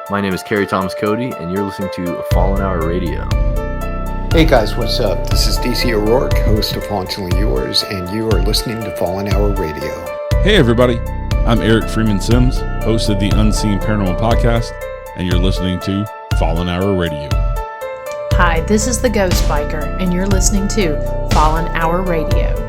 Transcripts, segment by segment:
My name is Kerry Thomas Cody, and you're listening to Fallen Hour Radio. Hey guys, what's up? This is DC O'Rourke, host of Hauntingly Yours, and you are listening to Fallen Hour Radio. Hey everybody, I'm Eric Freeman Sims, host of the Unseen Paranormal Podcast, and you're listening to Fallen Hour Radio. Hi, this is the Ghost Biker, and you're listening to Fallen Hour Radio.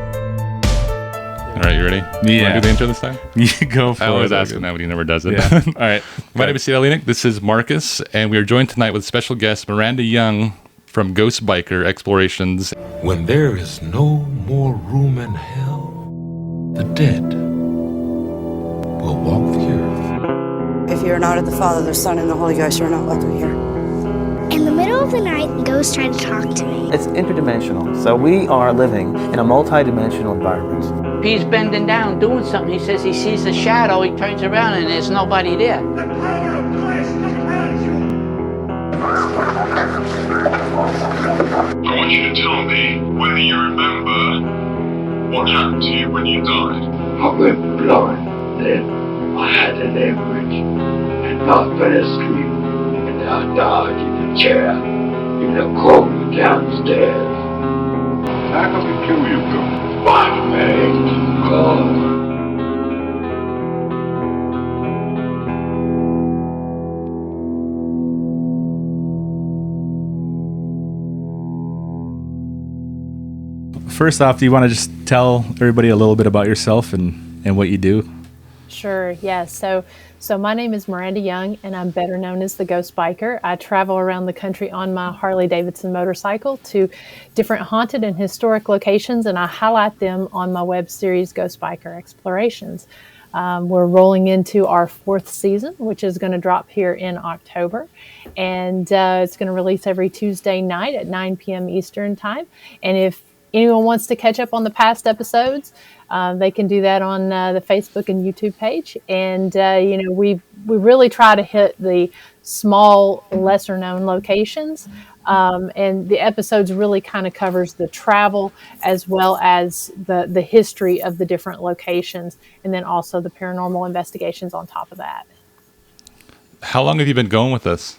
All right, you ready? Yeah. Want to do the intro this time? You go for it. I always ask him that, but he never does it. Yeah. All right. My name is Cdale, Enick. This is Markus, and we are joined tonight with special guest Miranda Young from Ghost Biker Explorations. When there is no more room in hell, the dead will walk the earth. If you're not of the Father, the Son, and the Holy Ghost, you're not welcome here. In the middle of the night, ghosts try to talk to me. It's interdimensional, so we are living in a multi-dimensional environment. He's bending down, doing something. He says he sees a shadow. He turns around and there's nobody there. The power of Christ compels you. I want you to tell me whether you remember what happened to you when you died. I went blind, then I had an hemorrhage, and I fell asleep, and I died in a chair in the corner downstairs. How come we kill you, Bill? Spider-Man, God. First off, do you want to just tell everybody a little bit about yourself and what you do? Sure, yes. So my name is Miranda Young, and I'm better known as the Ghost Biker. I travel around the country on my Harley-Davidson motorcycle to different haunted and historic locations, and I highlight them on my web series, Ghost Biker Explorations. We're rolling into our 4th season, which is going to drop here in October, and it's going to release every Tuesday night at 9 p.m. Eastern Time. And if anyone wants to catch up on the past episodes, they can do that on the Facebook and YouTube page. And, we really try to hit the small, lesser-known locations. And the episodes really kind of covers the travel as well as the history of the different locations, and then also the paranormal investigations on top of that. How long have you been going with this?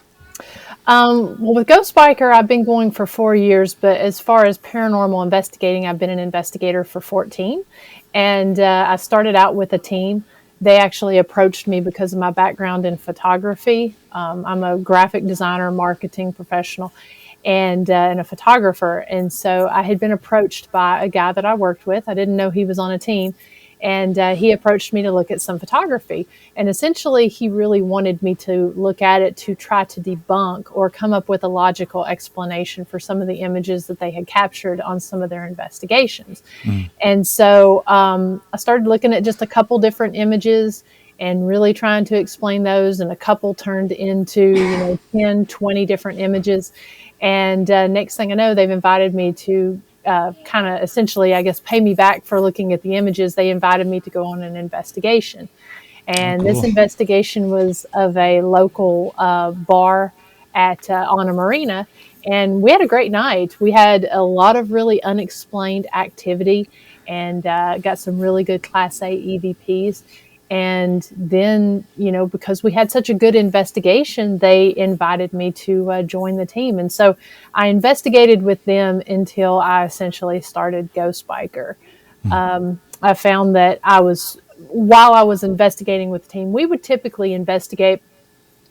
Well, with Ghost Biker, I've been going for 4 years, but as far as paranormal investigating, I've been an investigator for 14. And I started out with a team. They actually approached me because of my background in photography. I'm a graphic designer, marketing professional, and a photographer. And so I had been approached by a guy that I worked with. I didn't know he was on a team. And he approached me to look at some photography. And essentially, he really wanted me to look at it to try to debunk or come up with a logical explanation for some of the images that they had captured on some of their investigations. And so I started looking at just a couple different images and really trying to explain those. And a couple turned into 10, 20 different images. And next thing I know, they've invited me to kind of essentially, I guess, pay me back for looking at the images. They invited me to go on an investigation. And This investigation was of a local bar on a marina. And we had a great night. We had a lot of really unexplained activity and got some really good Class A EVPs. And then, because we had such a good investigation, they invited me to join the team. And so I investigated with them until I essentially started Ghost Biker. I found that while I was investigating with the team, we would typically investigate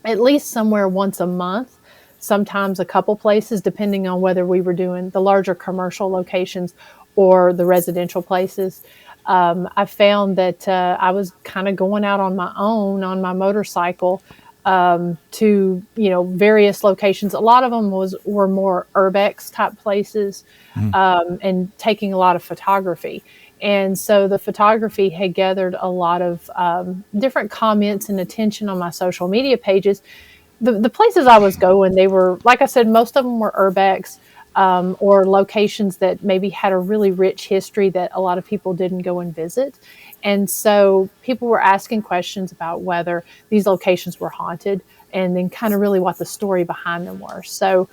at least somewhere once a month, sometimes a couple places, depending on whether we were doing the larger commercial locations or the residential places. I found that I was kind of going out on my own on my motorcycle to various locations. A lot of them were more urbex type places, and taking a lot of photography. And so the photography had gathered a lot of different comments and attention on my social media pages. The places I was going, they were, like I said, most of them were urbex. Or locations that maybe had a really rich history that a lot of people didn't go and visit. And so people were asking questions about whether these locations were haunted and then kind of really what the story behind them were. So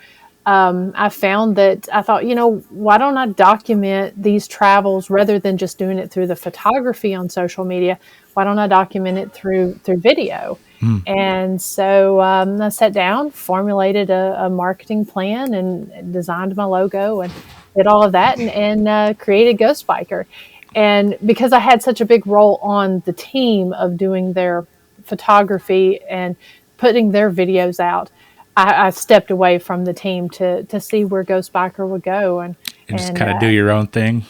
I found that I thought, why don't I document these travels rather than just doing it through the photography on social media? Why don't I document it through video? And so I sat down, formulated a marketing plan, and designed my logo and did all of that, and created Ghost Biker. And because I had such a big role on the team of doing their photography and putting their videos out, I stepped away from the team to see where Ghost Biker would go, And just kind of do your own thing.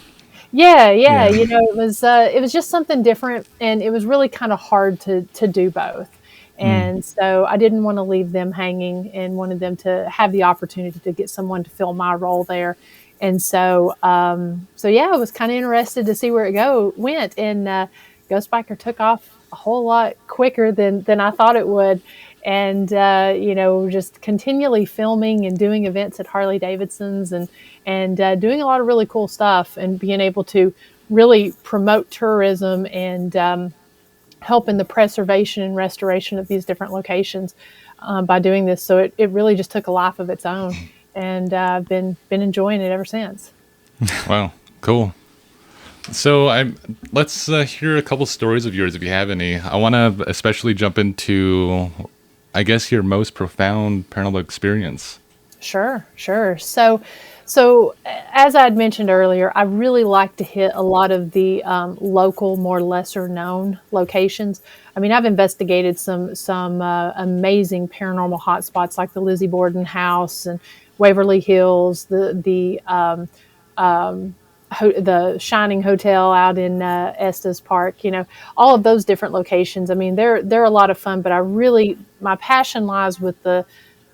Yeah. It was just something different, and it was really kind of hard to do both. And so I didn't want to leave them hanging, and wanted them to have the opportunity to get someone to fill my role there. And so, I was kind of interested to see where it went. And Ghost Biker took off a whole lot quicker than I thought it would. And, just continually filming and doing events at Harley Davidson's and doing a lot of really cool stuff, and being able to really promote tourism and help in the preservation and restoration of these different locations by doing this. So it really just took a life of its own, and I've been enjoying it ever since. Wow, cool. So let's hear a couple stories of yours if you have any. I want to especially jump into, I guess, your most profound paranormal experience. Sure. So as I had mentioned earlier, I really like to hit a lot of the local, more lesser known locations. I mean, I've investigated some amazing paranormal hotspots like the Lizzie Borden House and Waverly Hills, the Shining Hotel out in Estes Park. All of those different locations. I mean, they're a lot of fun, but my passion lies with the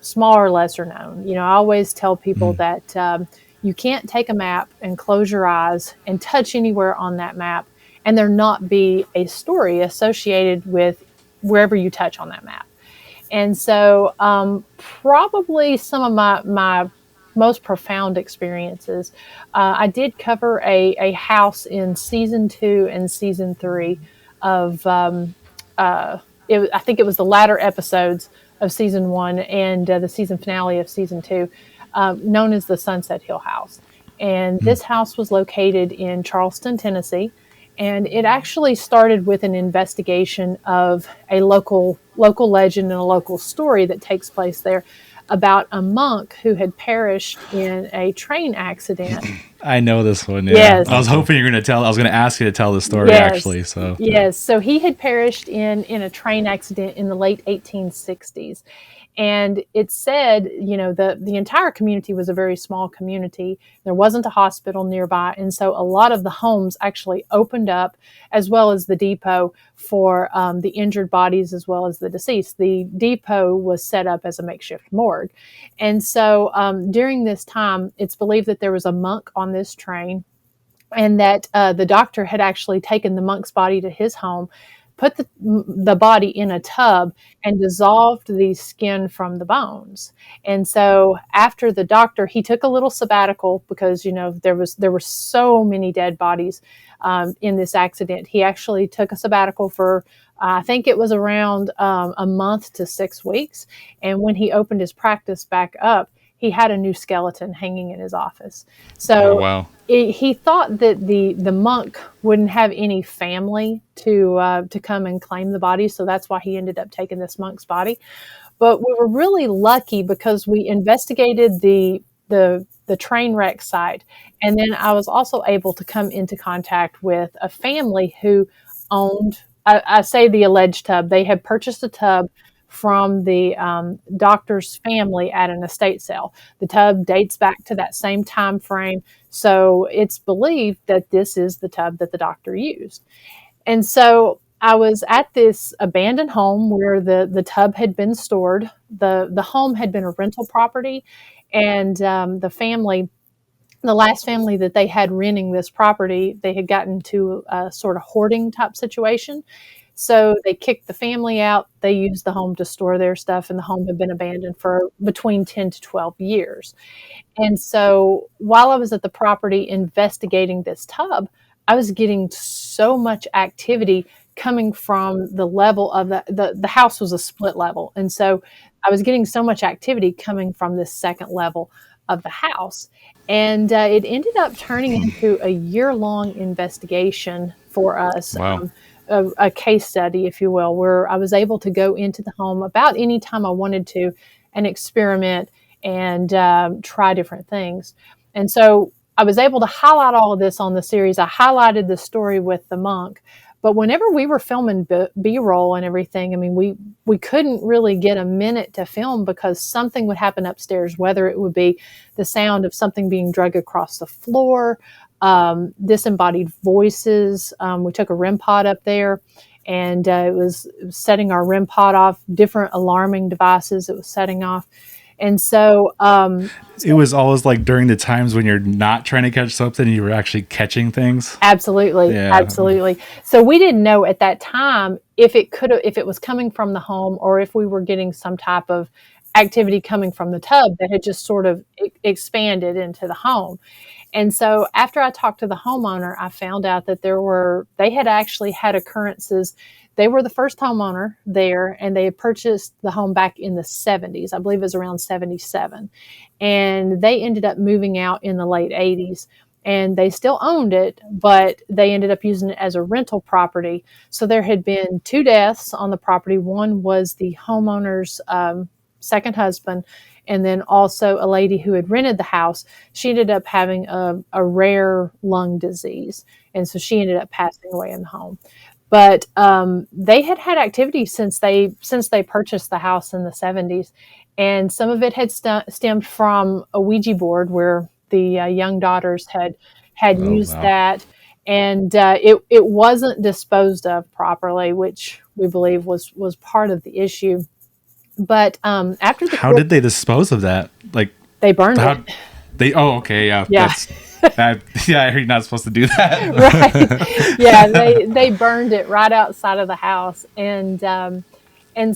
smaller, lesser known. I always tell people that you can't take a map and close your eyes and touch anywhere on that map and there not be a story associated with wherever you touch on that map. And so probably some of my most profound experiences, I did cover a house in season 2 and season 3 of I think it was the latter episodes of season 1 and the season finale of season 2, known as the Sunset Hill House. And this house was located in Charleston, Tennessee. And it actually started with an investigation of a local legend and a local story that takes place there about a monk who had perished in a train accident. I know this one. Yeah. Yes. I was hoping you're going to tell. I was going to ask you to tell the story, actually. So yes. So he had perished in a train accident in the late 1860s. And it said, the entire community was a very small community. There wasn't a hospital nearby. And so a lot of the homes actually opened up, as well as the depot, for the injured bodies as well as the deceased. The depot was set up as a makeshift morgue. And so during this time, it's believed that there was a monk on this train, and that the doctor had actually taken the monk's body to his home, put the body in a tub, and dissolved the skin from the bones. And so after the doctor, he took a little sabbatical because, there were so many dead bodies in this accident. He actually took a sabbatical for, I think it was around a month to 6 weeks. And when he opened his practice back up, he had a new skeleton hanging in his office. So wow. He thought that the monk wouldn't have any family to come and claim the body, so that's why he ended up taking this monk's body. But we were really lucky because we investigated the train wreck site, and then I was also able to come into contact with a family who owned, I say the alleged tub. They had purchased a tub from the doctor's family at an estate sale. The tub dates back to that same time frame, so it's believed that this is the tub that the doctor used. And so I was at this abandoned home where the tub had been stored. The home had been a rental property, and the last family that they had renting this property, they had gotten to a sort of hoarding type situation. So they kicked the family out. They used the home to store their stuff, and the home had been abandoned for between 10 to 12 years. And so while I was at the property investigating this tub, I was getting so much activity coming from the level of the house was a split level. And so I was getting so much activity coming from this second level of the house. And it ended up turning into a year-long investigation for us. Wow. a case study, if you will, where I was able to go into the home about any time I wanted to and experiment and try different things. And so I was able to highlight all of this on the series. I highlighted the story with the monk. But whenever we were filming B-roll and everything, I mean, we couldn't really get a minute to film because something would happen upstairs, whether it would be the sound of something being dragged across the floor, disembodied voices. We took a REM pod up there, and it was setting our REM pod off, different alarming devices it was setting off. And so it was always like during the times when you're not trying to catch something, you were actually catching things. Absolutely. Absolutely. So we didn't know at that time if it was coming from the home or if we were getting some type of activity coming from the tub that had just sort of expanded into the home. And so after I talked to the homeowner, I found out that they had actually had occurrences. They were the first homeowner there, and they had purchased the home back in the 70s. I believe it was around 77. And they ended up moving out in the late 80s. And they still owned it, but they ended up using it as a rental property. So there had been 2 deaths on the property. One was the homeowner's second husband, and then also a lady who had rented the house. She ended up having a rare lung disease, and so she ended up passing away in the home. But they had had activity since they purchased the house in the 70s, and some of it had stemmed from a Ouija board where the young daughters had used that, and it wasn't disposed of properly, which we believe was part of the issue. But after how did they dispose of that? Like they burned it. Okay, yeah. I heard you're not supposed to do that. Right. Yeah, they burned it right outside of the house, and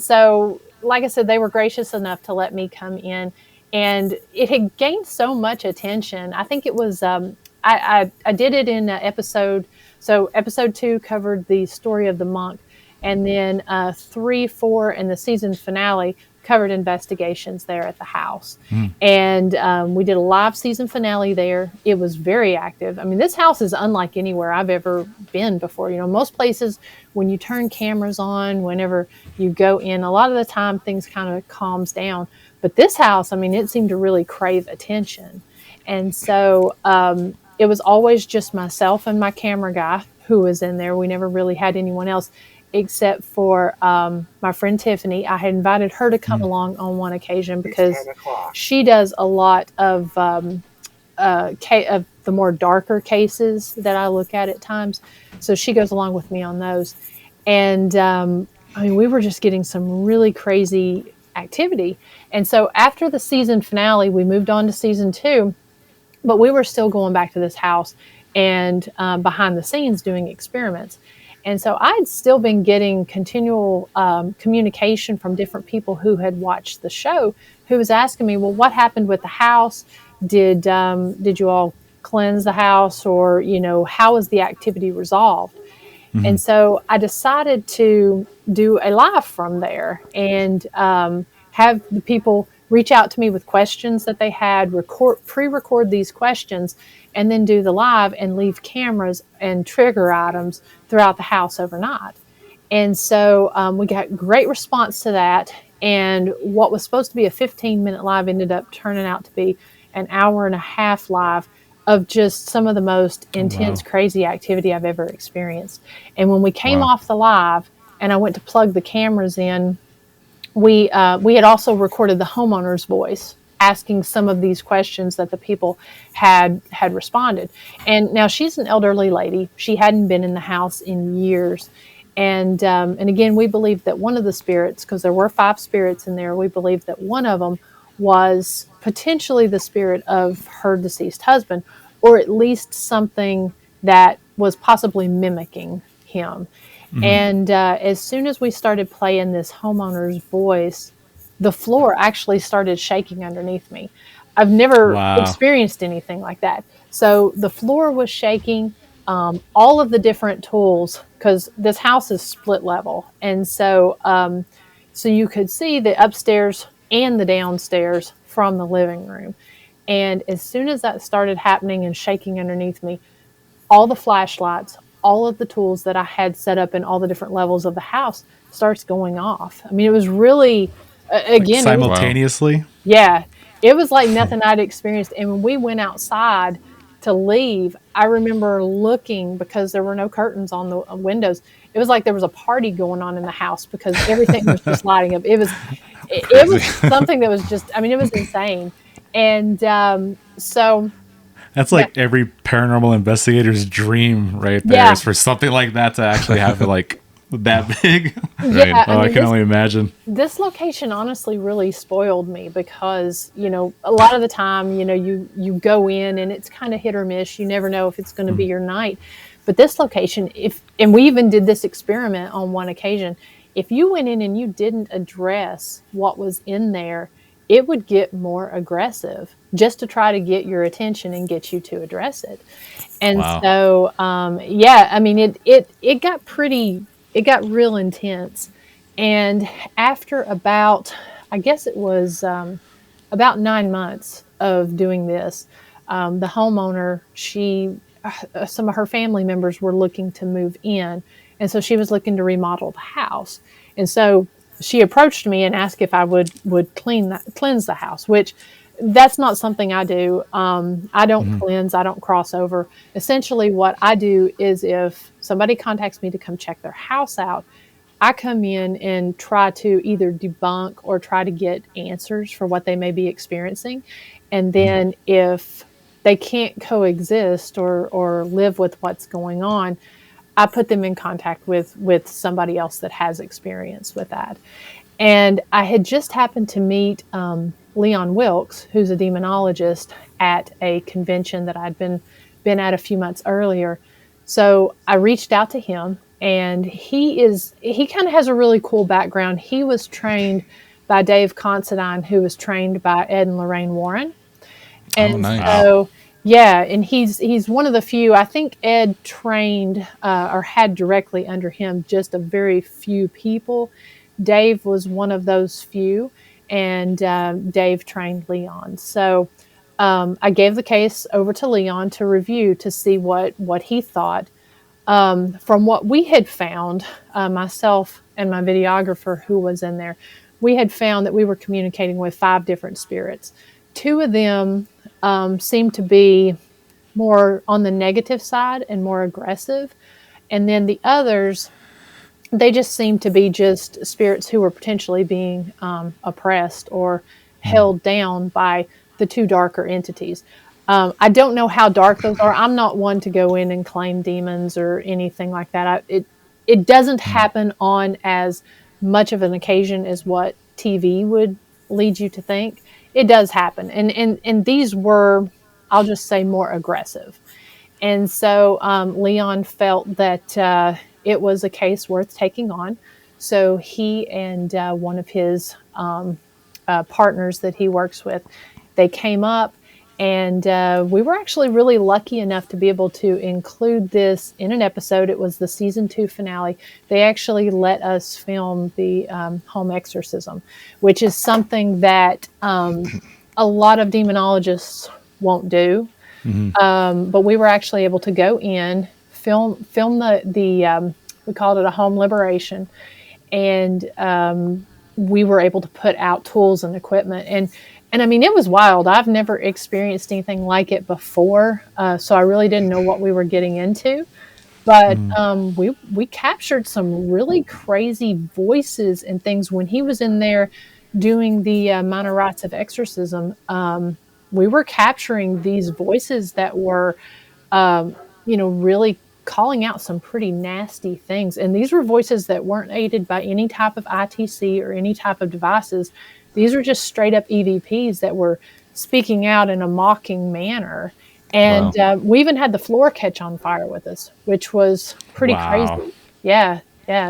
so, like I said, they were gracious enough to let me come in, and it had gained so much attention. I think it was I did it in episode. So episode 2 covered the story of the monk. And then 3, 4, and the season finale covered investigations there at the house. And we did a live season finale there. It was very active. I mean, this house is unlike anywhere I've ever been before. You know, most places when you turn cameras on, whenever you go in, a lot of the time things kind of calms down. But this house, I mean, it seemed to really crave attention. And so it was always just myself and my camera guy who was in there. We never really had anyone else, except for my friend Tiffany. I had invited her to come along on one occasion because she does a lot of the more darker cases that I look at times. So she goes along with me on those. And I mean, we were just getting some really crazy activity. And so after the season finale, we moved on to season 2, but we were still going back to this house and behind the scenes doing experiments. And so I'd still been getting continual communication from different people who had watched the show, who was asking me, well, what happened with the house? Did you all cleanse the house? Or, you know, how was the activity resolved? Mm-hmm. And so I decided to do a live from there and have the people reach out to me with questions that they had, pre-record these questions, and then do the live and leave cameras and trigger items throughout the house overnight. And so we got great response to that. And what was supposed to be a 15-minute live ended up turning out to be an hour and a half live of just some of the most intense, crazy activity I've ever experienced. And when we came off the live and I went to plug the cameras in, we had also recorded the homeowner's voice asking some of these questions that the people had responded. And now she's an elderly lady. She hadn't been in the house in years. And again, we believe that one of the spirits, because there were 5 spirits in there, we believe that one of them was potentially the spirit of her deceased husband, or at least something that was possibly mimicking him. Mm-hmm. And as soon as we started playing this homeowner's voice, the floor actually started shaking underneath me. I've never experienced anything like that. So the floor was shaking, all of the different tools, because this house is split level. And so so you could see the upstairs and the downstairs from the living room. And as soon as that started happening and shaking underneath me, all the flashlights, all of the tools that I had set up in all the different levels of the house starts going off. I mean, it was really, again, simultaneously. Yeah, it was like nothing I'd experienced. And when we went outside to leave, I remember looking, because there were no curtains on the windows. It was like there was a party going on in the house because everything was just lighting up. It was something that was just, I mean, it was insane. And so that's like every paranormal investigator's dream right there, is for something like that to actually have like that big. Right. Yeah, I can only imagine. This location honestly really spoiled me because, a lot of the time, you go in and it's kind of hit or miss. You never know if it's going to be your night. But this location, and we even did this experiment on one occasion, if you went in and you didn't address what was in there, it would get more aggressive just to try to get your attention and get you to address it. And so, I mean, it got real intense. And after about, I guess it was about 9 months of doing this, the homeowner, some of her family members were looking to move in. And so she was looking to remodel the house. And so she approached me and asked if I would cleanse the house, which that's not something I do. I don't cleanse. I don't cross over. Essentially what I do is if somebody contacts me to come check their house out, I come in and try to either debunk or try to get answers for what they may be experiencing. And then if they can't coexist or live with what's going on, I put them in contact with somebody else that has experience with that. And I had just happened to meet Leon Wilkes, who's a demonologist, at a convention that I'd been at a few months earlier. So I reached out to him, and he kind of has a really cool background. He was trained by Dave Considine, who was trained by Ed and Lorraine Warren. And so, yeah, and he's one of the few. I think Ed trained or had directly under him just a very few people. Dave was one of those few, and Dave trained Leon. So I gave the case over to Leon to review to see what he thought. From what we had found, myself and my videographer who was in there, we had found that we were communicating with 5 different spirits. 2 of them seemed to be more on the negative side and more aggressive. And then the others, they just seemed to be just spirits who were potentially being oppressed or held down by the 2 darker entities. I don't know how dark those are. I'm not one to go in and claim demons or anything like that. It doesn't happen on as much of an occasion as what TV would lead you to think. It does happen. And these were, I'll just say, more aggressive. And so Leon felt that it was a case worth taking on. So he and one of his partners that he works with, they came up, and we were actually really lucky enough to be able to include this in an episode. It was the season 2 finale. They actually let us film the home exorcism, which is something that a lot of demonologists won't do. But we were actually able to go in, film the we called it a home liberation, and we were able to put out tools and equipment. And I mean, it was wild. I've never experienced anything like it before, so I really didn't know what we were getting into. But we captured some really crazy voices and things when he was in there doing the minor rites of exorcism. We were capturing these voices that were, really calling out some pretty nasty things. And these were voices that weren't aided by any type of ITC or any type of devices. These were just straight up EVPs that were speaking out in a mocking manner. And we even had the floor catch on fire with us, which was pretty crazy. Yeah.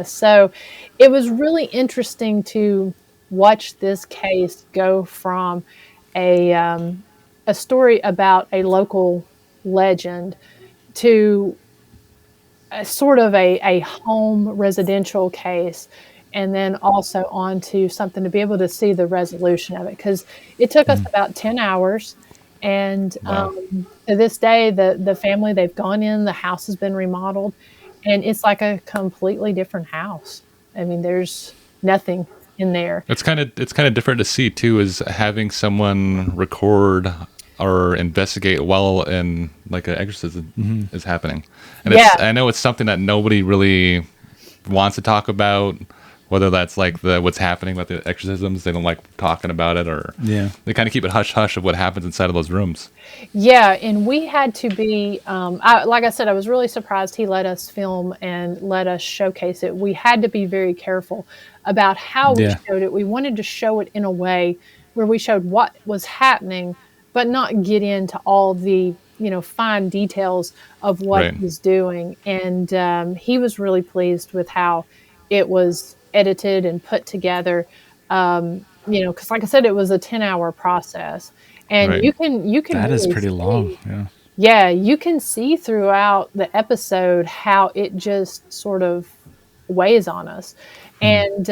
So it was really interesting to watch this case go from a story about a local legend to a sort of a home residential case, and then also on to something to be able to see the resolution of it, because it took us about 10 hours. And to this day, the family, they've gone in, the house has been remodeled, And it's like a completely different house. I mean, there's nothing in there. It's kind of different to see too, is having someone record or investigate while in like an exorcism is happening. And I know it's something that nobody really wants to talk about, whether that's like what's happening with the exorcisms. They don't like talking about it, or they kind of keep it hush hush of what happens inside of those rooms. Yeah, and we had to be, like I said, I was really surprised he let us film and let us showcase it. We had to be very careful about how we showed it. We wanted to show it in a way where we showed what was happening, but not get into all the, fine details of what he's doing. And he was really pleased with how it was edited and put together. Because like I said, it was a 10-hour process. And you can that really is pretty long. Yeah, you can see throughout the episode how it just sort of weighs on us. And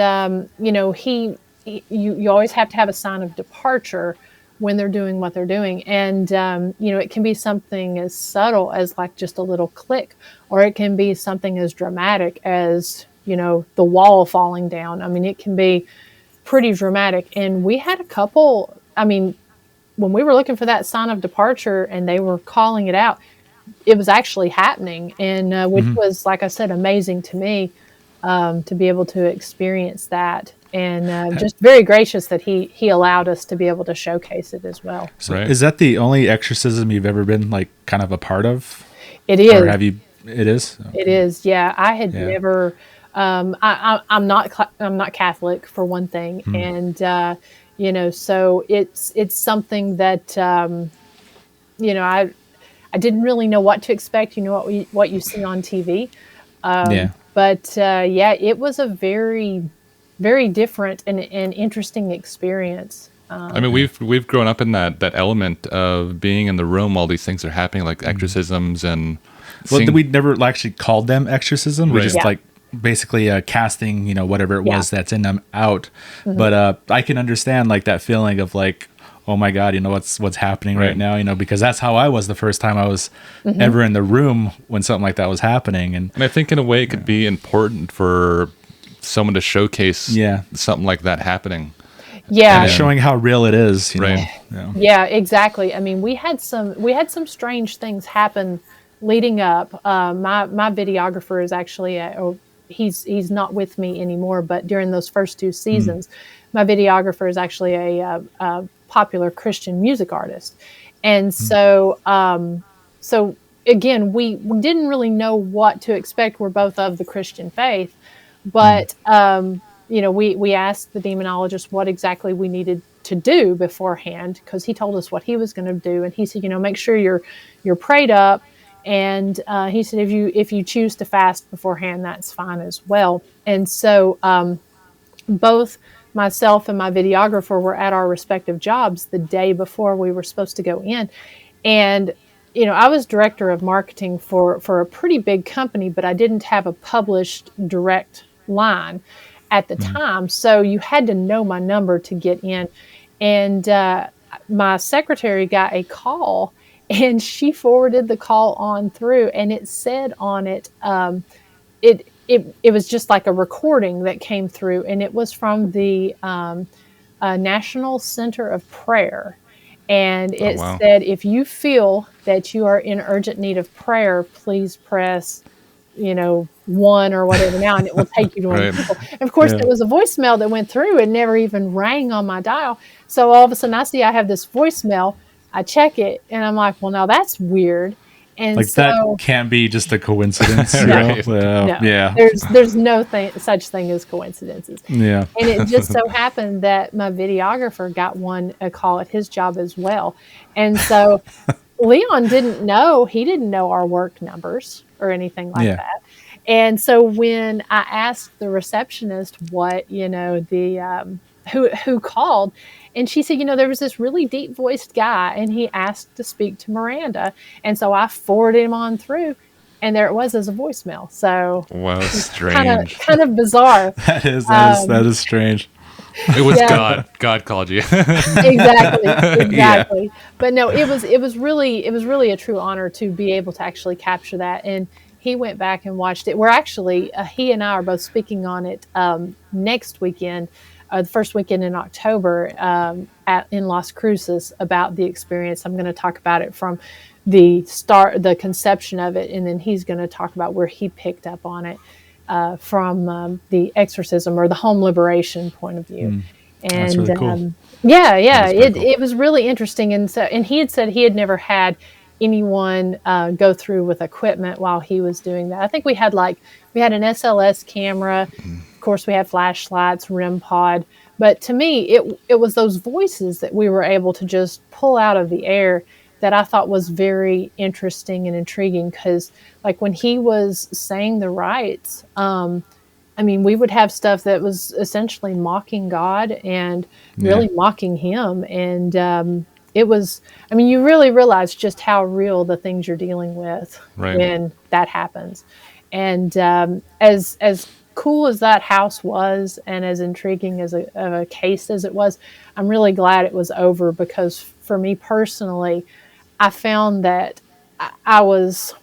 you always have to have a sign of departure when they're doing what they're doing. And it can be something as subtle as like just a little click, or it can be something as dramatic as the wall falling down. I mean, it can be pretty dramatic. And we had a couple, when we were looking for that sign of departure and they were calling it out, it was actually happening. And which was, like I said, amazing to me to be able to experience that. And just very gracious that he allowed us to be able to showcase it as well. So is that the only exorcism you've ever been like kind of a part of? It is. Or have you? It is? Okay. It is. Yeah. I had never, I'm not Catholic for one thing. And, so it's something that, I didn't really know what to expect, what you see on TV. But it was a very, very different and interesting experience. We've grown up in that element of being in the room while these things are happening, like exorcisms and. We never actually called them exorcism. We just like basically casting, whatever it was that's in them out. But I can understand like that feeling of like, oh my God, what's happening right now, because that's how I was the first time I was ever in the room when something like that was happening. And I think in a way it could be important for someone to showcase something like that happening. Yeah. And showing how real it is, you know. Yeah, exactly. I mean, we had some strange things happen leading up. My videographer is actually he's not with me anymore, but during those first 2 seasons, my videographer is actually a popular Christian music artist. And so again, we didn't really know what to expect. We're both of the Christian faith, but we asked the demonologist what exactly we needed to do beforehand, because he told us what he was going to do. And he said, make sure you're prayed up. And he said, if you choose to fast beforehand, that's fine as well. And so both myself and my videographer were at our respective jobs the day before we were supposed to go in. And, I was director of marketing for a pretty big company, but I didn't have a published direct line at the time. So you had to know my number to get in. And my secretary got a call, and she forwarded the call on through, and it said on it, it was just like a recording that came through, and it was from the National Center of Prayer. And it said, if you feel that you are in urgent need of prayer, please press, 1 or whatever now, and it will take you to one people. And of course, there was a voicemail that went through and never even rang on my dial. So all of a sudden I see I have this voicemail. I check it, and I'm like, well, now that's weird. And like, that can't be just a coincidence. No. Yeah. There's no such thing as coincidences. Yeah. And it just so happened that my videographer got a call at his job as well. And so Leon didn't know our work numbers or anything like that. And so when I asked the receptionist what, who called, and she said, there was this really deep voiced guy, and he asked to speak to Miranda. And so I forwarded him on through, and there it was as a voicemail. So wow, strange. Kind of bizarre. That is strange. It was God called you. Exactly. Yeah. But no, it was really a true honor to be able to actually capture that. And he went back and watched it. We're actually, he and I are both speaking on it next weekend, the first weekend in October in Las Cruces about the experience. I'm going to talk about it from the conception of it, and then he's going to talk about where he picked up on it from the exorcism or the home liberation point of view. And that's really cool. It was really interesting. And he had said he had never had anyone go through with equipment while he was doing that. I think we had an SLS camera. Of course, we had flashlights, REM pod. But to me, it was those voices that we were able to just pull out of the air that I thought was very interesting and intriguing, because like when he was saying the rites, we would have stuff that was essentially mocking God and really mocking him. And it was, you really realize just how real the things you're dealing with when that happens. And as cool as that house was, and as intriguing as a case as it was, I'm really glad it was over, because for me personally, I found that I was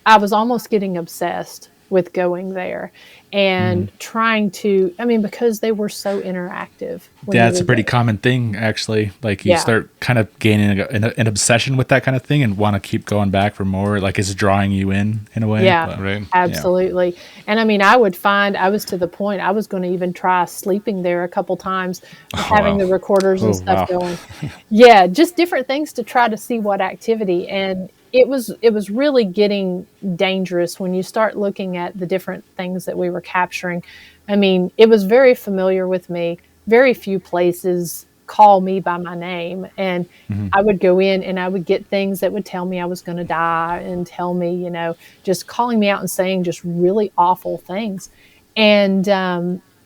almost getting obsessed with going there and trying to, because they were so interactive. Yeah, it's a pretty common thing, actually. Like you start kind of gaining an obsession with that kind of thing and want to keep going back for more. Like it's drawing you in a way. Yeah, absolutely. Yeah. And I was to the point, I was going to even try sleeping there a couple times, having the recorders and stuff going. Yeah, just different things to try to see what activity. And it was really getting dangerous when you start looking at the different things that we were capturing. It was very familiar with me. Very few places call me by my name, and I would go in and I would get things that would tell me I was going to die, and tell me, just calling me out and saying just really awful things. And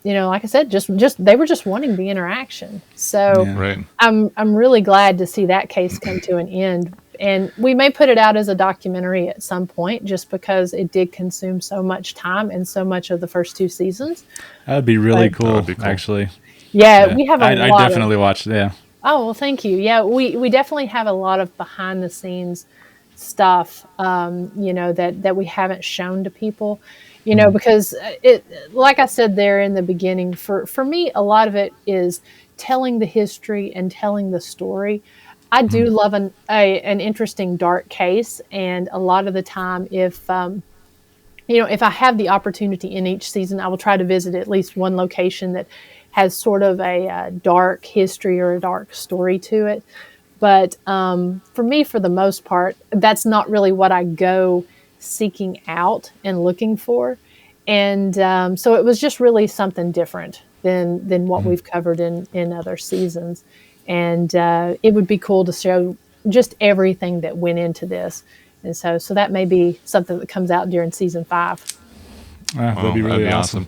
like I said, just they were just wanting the interaction. So I'm really glad to see that case come to an end. And we may put it out as a documentary at some point, just because it did consume so much time and so much of the first 2 seasons. That would be really cool, actually. Yeah, we have a lot. I definitely watched it, yeah. Oh, well, thank you. Yeah, we definitely have a lot of behind the scenes stuff, that we haven't shown to people, because it, like I said there in the beginning, for me, a lot of it is telling the history and telling the story. I do love an interesting dark case, and a lot of the time, if I have the opportunity in each season, I will try to visit at least one location that has sort of a dark history or a dark story to it. But for me, for the most part, that's not really what I go seeking out and looking for. And so it was just really something different than what we've covered in other seasons. And it would be cool to show just everything that went into this. And so that may be something that comes out during season 5. That'd be really awesome.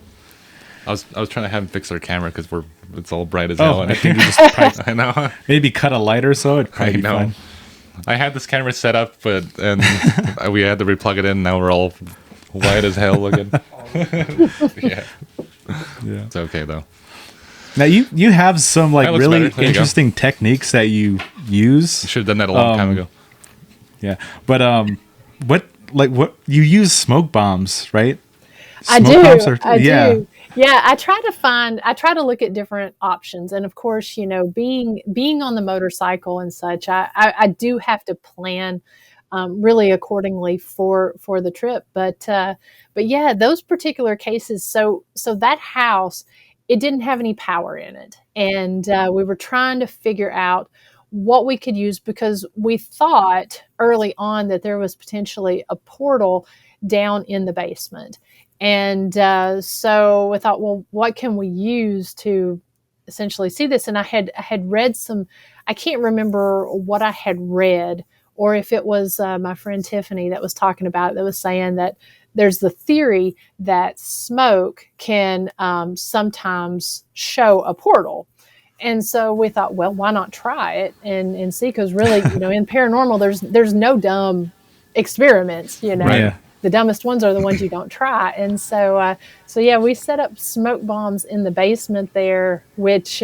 I was trying to have him fix our camera because it's all bright as hell. And I think I know. Maybe cut a light or so. It'd probably be fine. I had this camera set up, and we had to replug it in. Now we're all white as hell looking. Yeah. It's okay though. Now you have some really interesting techniques that you use. You should have done that a long time ago. Yeah, but what you use smoke bombs, right? I do. Yeah, I try to look at different options, and of course, being on the motorcycle and such, I do have to plan really accordingly for the trip. But yeah, those particular cases. So that house, it didn't have any power in it. And we were trying to figure out what we could use, because we thought early on that there was potentially a portal down in the basement. And so we thought, well, what can we use to essentially see this? And I had read I can't remember what I had read, or if it was my friend Tiffany that was talking about it, that was saying that there's the theory that smoke can sometimes show a portal. And so we thought, well, why not try it and see? Because really, in paranormal, there's no dumb experiments, Right. Yeah. The dumbest ones are the ones you don't try. And so yeah, we set up smoke bombs in the basement there, which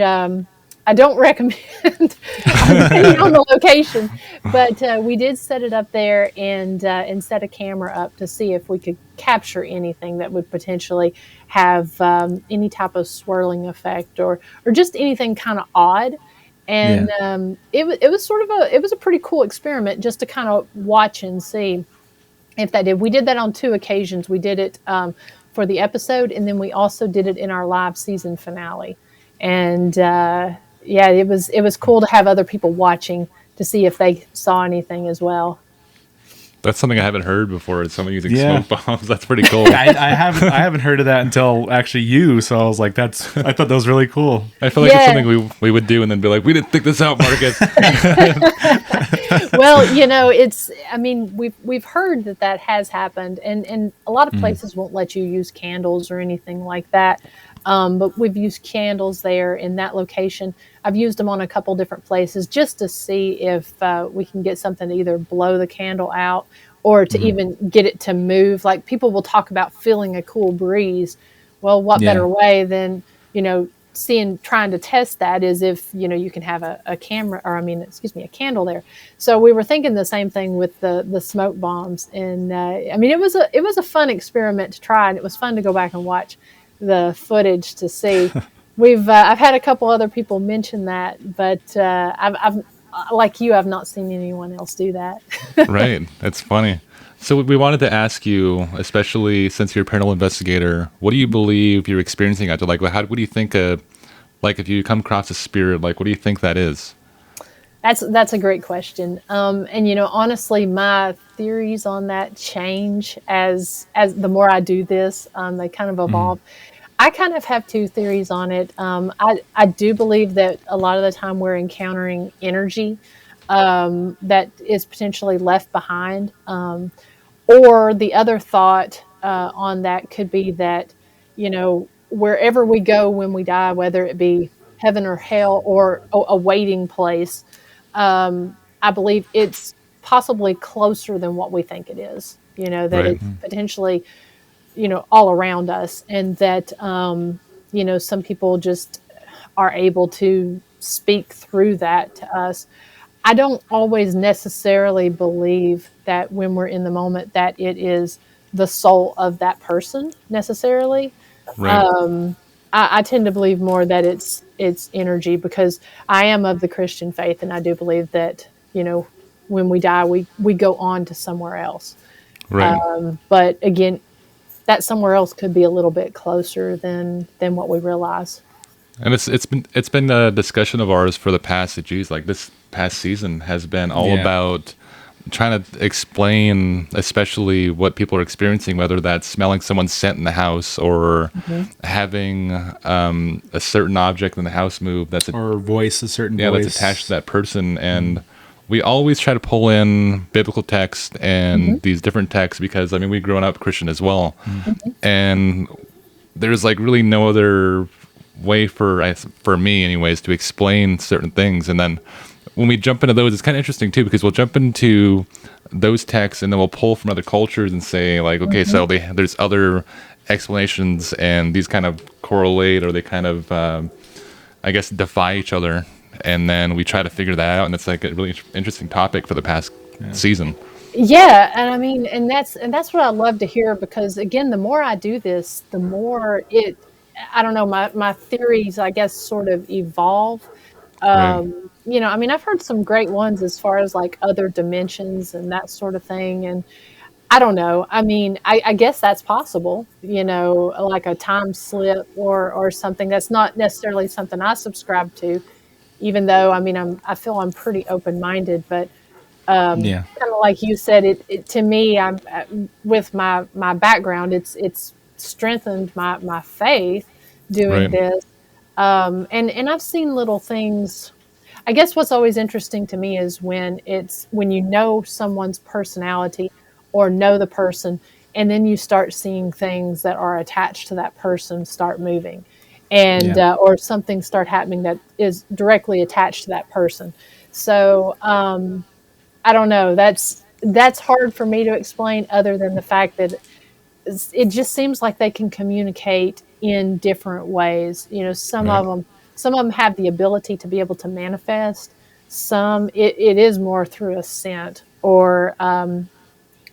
I don't recommend depending on the location, but we did set it up there and set a camera up to see if we could capture anything that would potentially have any type of swirling effect or just anything kind of odd. And it was sort of a pretty cool experiment just to kind of watch and see if that did. We did that on 2 occasions. We did it for the episode, and then we also did it in our live season finale. And it was cool to have other people watching to see if they saw anything as well. That's something I haven't heard before. Is someone using smoke bombs? That's pretty cool. I haven't heard of that until actually you. So I was like, I thought that was really cool. I feel like it's something we would do and then be like, we didn't think this out, Markus. Well, we've heard that has happened, and a lot of places won't let you use candles or anything like that. But we've used candles there in that location. I've used them on a couple different places just to see if we can get something to either blow the candle out or to even get it to move. Like people will talk about feeling a cool breeze. Well, what better way than, trying to test that is if, you can have a candle there. So we were thinking the same thing with the smoke bombs. And it was a fun experiment to try, and it was fun to go back and watch the footage to see. I've had a couple other people mention that, but I've like you, I've not seen anyone else do that. Right, that's funny. So we wanted to ask you, especially since you're a paranormal investigator, what do you believe you're experiencing out there? Like, what do you think if you come across a spirit, like what do you think that is? That's a great question. And honestly, my theories on that change as the more I do this. They kind of evolve. I kind of have 2 theories on it. I do believe that a lot of the time we're encountering energy that is potentially left behind. Or the other thought on that could be that, wherever we go when we die, whether it be heaven or hell or a waiting place, I believe it's possibly closer than what we think it is, that it's potentially, all around us, and that, some people just are able to speak through that to us. I don't always necessarily believe that when we're in the moment that it is the soul of that person necessarily. Right. I tend to believe more that it's energy, because I am of the Christian faith, and I do believe that, when we die, we go on to somewhere else. Right. But again, that somewhere else could be a little bit closer than what we realize. And it's been a discussion of ours for the past, this past season has been all about trying to explain, especially what people are experiencing, whether that's smelling someone's scent in the house or having a certain object in the house move or voice, a certain voice that's attached to that person. And we always try to pull in biblical text and these different texts because, we've grown up Christian as well. And there's really no other way for me anyways to explain certain things. And then when we jump into those, it's kind of interesting too, because we'll jump into those texts and then we'll pull from other cultures and say okay, so there's other explanations and these kind of correlate, or they kind of, defy each other. And then we try to figure that out. And it's a really interesting topic for the past season. Yeah. And and that's what I love to hear, because again, the more I do this, the more my theories, I guess, sort of evolve. I've heard some great ones as far as other dimensions and that sort of thing. And I don't know. I guess that's possible, like a time slip or something. That's not necessarily something I subscribe to, even though, I feel I'm pretty open-minded, but kind of like you said, it to me, I'm with my background, it's strengthened my faith doing this. And I've seen little things. I guess what's always interesting to me is when you know someone's personality or know the person, and then you start seeing things that are attached to that person start moving, and or something start happening that is directly attached to that person. So I don't know. That's hard for me to explain, other than the fact that it just seems like they can communicate in different ways. Some of them some of them have the ability to be able to manifest. Some it is more through a scent or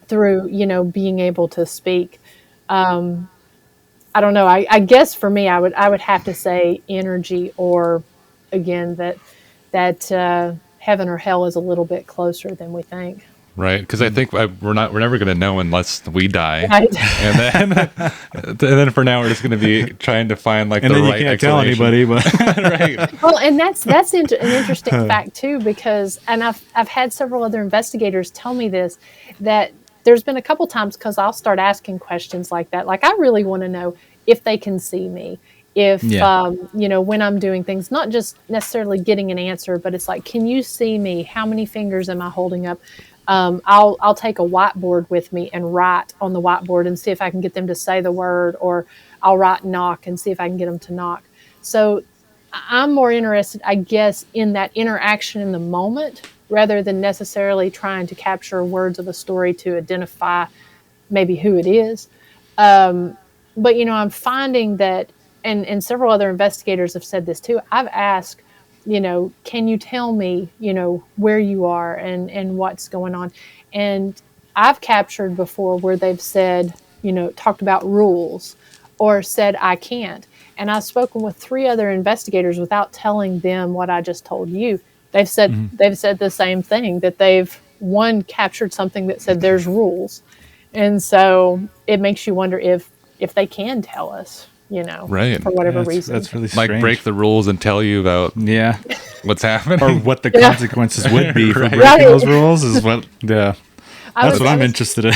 through, being able to speak. I don't know. I guess for me, I would have to say energy, or again that heaven or hell is a little bit closer than we think. Right, because I think we're never going to know unless we die, right. and then for now we're just going to be trying to find like and the then right you can't tell anybody, but right. Well, and that's an interesting fact too, because I've had several other investigators tell me this, that there's been a couple times, because I'll start asking questions like that, like I really want to know if they can see me. If, when I'm doing things, not just necessarily getting an answer, but it's like, can you see me? How many fingers am I holding up? I'll take a whiteboard with me and write on the whiteboard and see if I can get them to say the word, or I'll write knock and see if I can get them to knock. So I'm more interested, I guess, in that interaction in the moment, rather than necessarily trying to capture words of a story to identify maybe who it is. But, I'm finding that, and several other investigators have said this too, I've asked, can you tell me, where you are and what's going on? And I've captured before where they've said, talked about rules, or said, I can't. And I've spoken with 3 other investigators without telling them what I just told you. They've said the same thing, that they've captured something that said there's rules. And so it makes you wonder if they can tell us, right, for whatever reason. That's really strange. Like break the rules and tell you about what's happening, or what the consequences would be for breaking those rules is what. Yeah, that's what I'm interested in.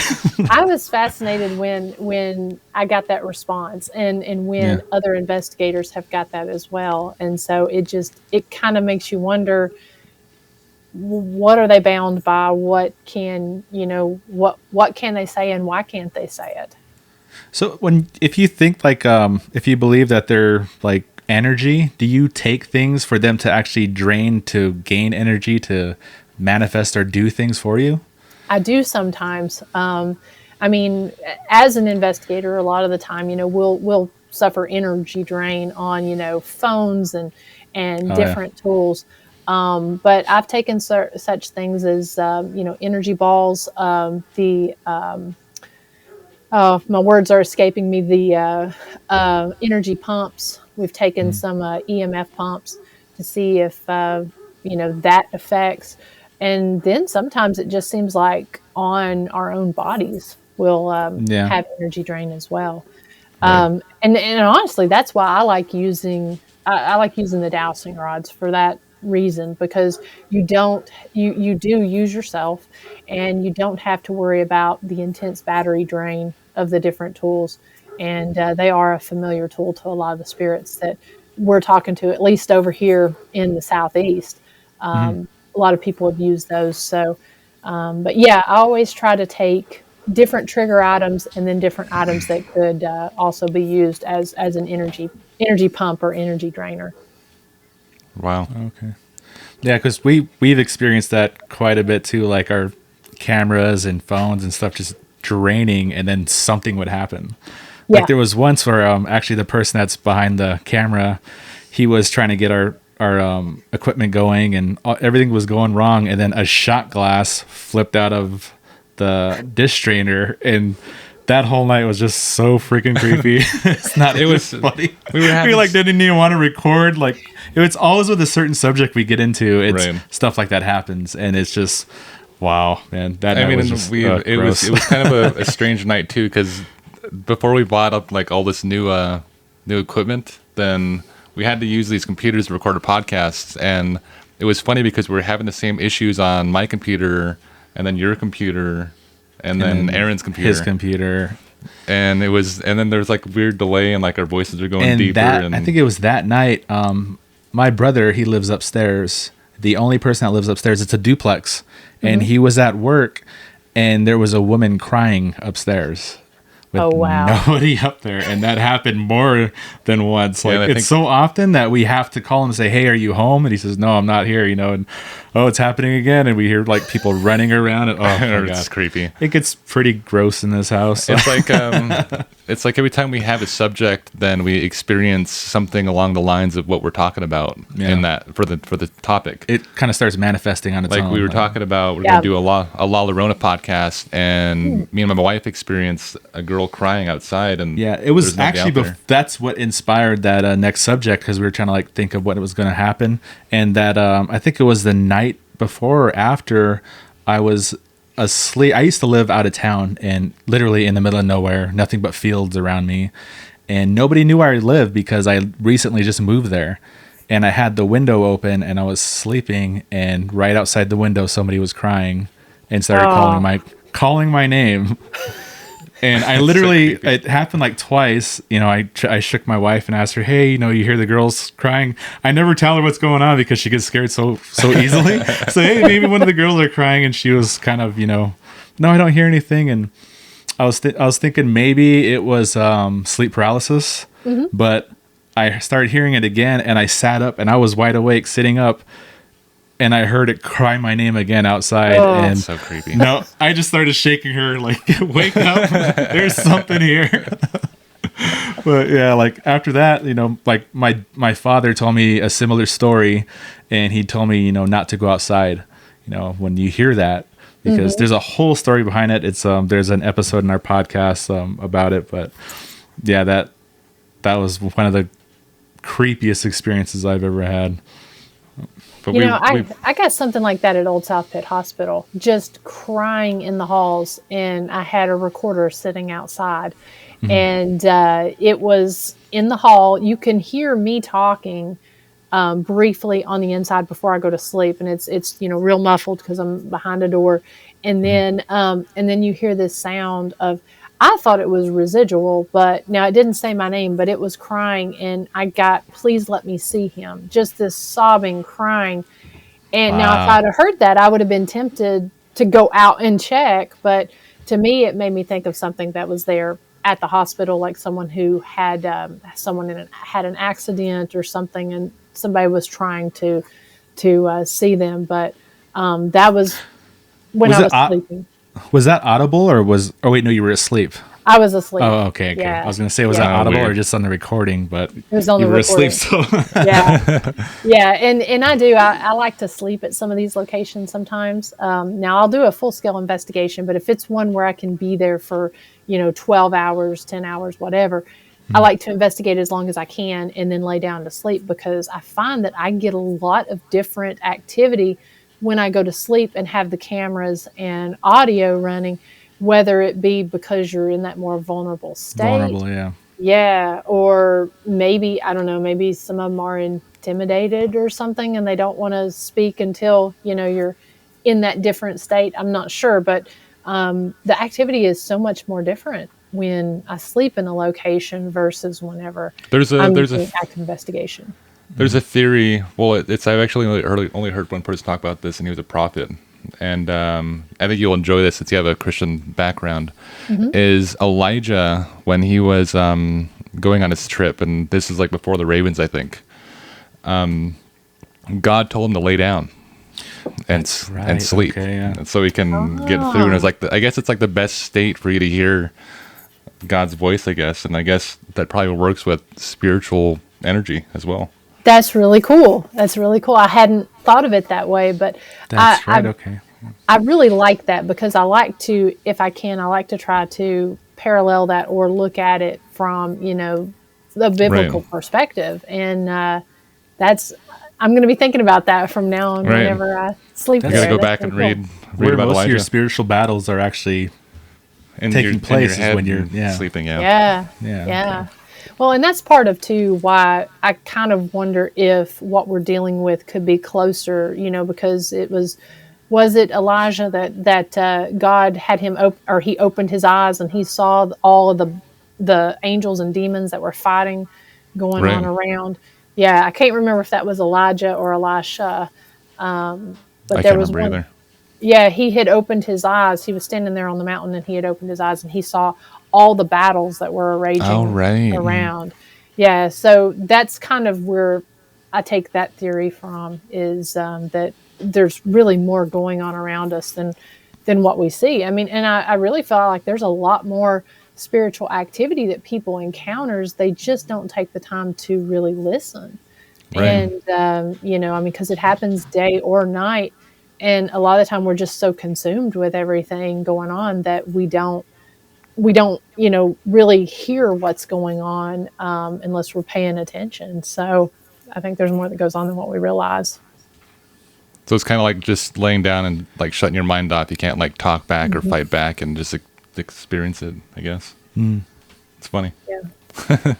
I was fascinated when I got that response, and when other investigators have got that as well. And so it kind of makes you wonder, what are they bound by? What can what can they say, and why can't they say it? So if you think like, if you believe that they're like energy, do you take things for them to actually drain to gain energy to manifest or do things for you? I do sometimes. I mean, as an investigator, a lot of the time, we'll suffer energy drain on, phones and different tools. But I've taken such things as, energy balls, my words are escaping me, the energy pumps. We've taken some EMF pumps to see if, that affects. And then sometimes it just seems like on our own bodies we'll have energy drain as well. Right. And honestly, that's why I like using the dowsing rods for that reason, because you do use yourself, and you don't have to worry about the intense battery drain of the different tools. And they are a familiar tool to a lot of the spirits that we're talking to, at least over here in the Southeast. A lot of people have used those. So, but yeah, I always try to take different trigger items and then different items that could also be used as an energy pump or energy drainer. Wow. Okay. Yeah, because we've experienced that quite a bit too, like our cameras and phones and stuff just draining, and then something would happen. Like there was once where actually the person that's behind the camera, he was trying to get our equipment going, and everything was going wrong, and then a shot glass flipped out of the dish strainer, and that whole night was just so freaking creepy. It was funny. We didn't even want to record. Like, it's always with a certain subject we get into. It's stuff like that happens, and it's just wow, man. It was kind of a strange night too, because before we bought up like all this new equipment, then we had to use these computers to record our podcasts, and it was funny because we were having the same issues on my computer, and then your computer, and then Aaron's computer, his computer, and then there was like weird delay, and like our voices are going deeper. I think it was that night. My brother, he lives upstairs. The only person that lives upstairs, it's a duplex, and he was at work, and there was a woman crying upstairs, with Oh, wow. nobody up there. And that happened more than once. Like, Yeah, it's so often that we have to call him and say, hey, are you home? And he says, no, I'm not here, and oh, it's happening again. And we hear like people running around, and It's creepy. It gets pretty gross in this house. It's like it's like every time we have a subject, then we experience something along the lines of what we're talking about in that for the topic. It kind of starts manifesting on its own. Like we were talking about, we're going to do a La Llorona podcast, and me and my wife experienced a girl crying outside, and it was actually that's what inspired that next subject, because we were trying to like think of what was going to happen, and that I think it was the night before or after I was asleep. I used to live out of town and literally in the middle of nowhere, nothing but fields around me, and nobody knew where I lived because I recently just moved there. And I had the window open and I was sleeping, and right outside the window somebody was crying and started calling my name. And I literally, it happened like twice. I shook my wife and asked her, hey, you hear the girls crying? I never tell her what's going on because she gets scared so easily. So, hey, maybe one of the girls are crying, and she was kind of, no, I don't hear anything. And I was thinking maybe it was sleep paralysis, but I started hearing it again, and I sat up, and I was wide awake sitting up, and I heard it cry my name again outside. And so creepy. No, I just started shaking her like, wake up, there's something here. But yeah, like after that, like my father told me a similar story, and he told me, not to go outside, when you hear that, because there's a whole story behind it. It's there's an episode in our podcast about it, but yeah, that was one of the creepiest experiences I've ever had. But I got something like that at Old South Pitt Hospital, just crying in the halls, and I had a recorder sitting outside, and it was in the hall. You can hear me talking briefly on the inside before I go to sleep, and it's real muffled because I'm behind a door, and then you hear this sound of, I thought it was residual, but now it didn't say my name, but it was crying, and I got, please let me see him. Just this sobbing, crying. And now if I'd have heard that, I would have been tempted to go out and check. But to me, it made me think of something that was there at the hospital, like someone who had had an accident or something, and somebody was trying to see them. But that was when I was sleeping. Was that audible or was? Oh wait, no, you were asleep. I was asleep. Oh, okay. Yeah. I was gonna say, was that audible or just on the recording? But it was on the recording. Asleep, so yeah. And I like to sleep at some of these locations sometimes. Now I'll do a full scale investigation, but if it's one where I can be there for 12 hours, 10 hours, whatever, I like to investigate as long as I can and then lay down to sleep, because I find that I get a lot of different activity when I go to sleep and have the cameras and audio running, whether it be because you're in that more vulnerable state. Yeah. Or maybe, I don't know, maybe some of them are intimidated or something and they don't want to speak until, you're in that different state. I'm not sure, but the activity is so much more different when I sleep in a location versus whenever I'm doing active investigation. There's a theory. Well, I've actually only heard one person talk about this, and he was a prophet. And I think you'll enjoy this since you have a Christian background. Is Elijah, when he was going on his trip, and this is like before the ravens, I think. God told him to lay down and sleep, and so he can get through. And it's like I guess it's like the best state for you to hear God's voice, I guess, and I guess that probably works with spiritual energy as well. That's really cool. I hadn't thought of it that way, but I really like that, because I like to, if I can, I like to try to parallel that or look at it from, the biblical perspective. And I'm going to be thinking about that from now on whenever I sleep. You got to go back and read where about most Elijah. Of your spiritual battles are actually taking place is when you're sleeping. Yeah. Well, and that's part of too why I kind of wonder if what we're dealing with could be closer, because it was it Elijah that God had him he opened his eyes and he saw all of the angels and demons that were fighting going on around. Yeah, I can't remember if that was Elijah or Elisha, but there was one. Either. Yeah, he had opened his eyes. He was standing there on the mountain and he had opened his eyes and he saw all the battles that were raging around. Yeah, so that's kind of where I take that theory from, is that there's really more going on around us than what we see. I mean, and I really feel like there's a lot more spiritual activity that people encounters. They just don't take the time to really listen. Right. And, you know, I mean, because it happens day or night. And a lot of the time we're just so consumed with everything going on that we don't, you know, really hear what's going on unless we're paying attention. So I think there's more that goes on than what we realize. So it's kind of like just laying down and like shutting your mind off. You can't like talk back or fight back and just experience it, I guess. It's funny. Yeah.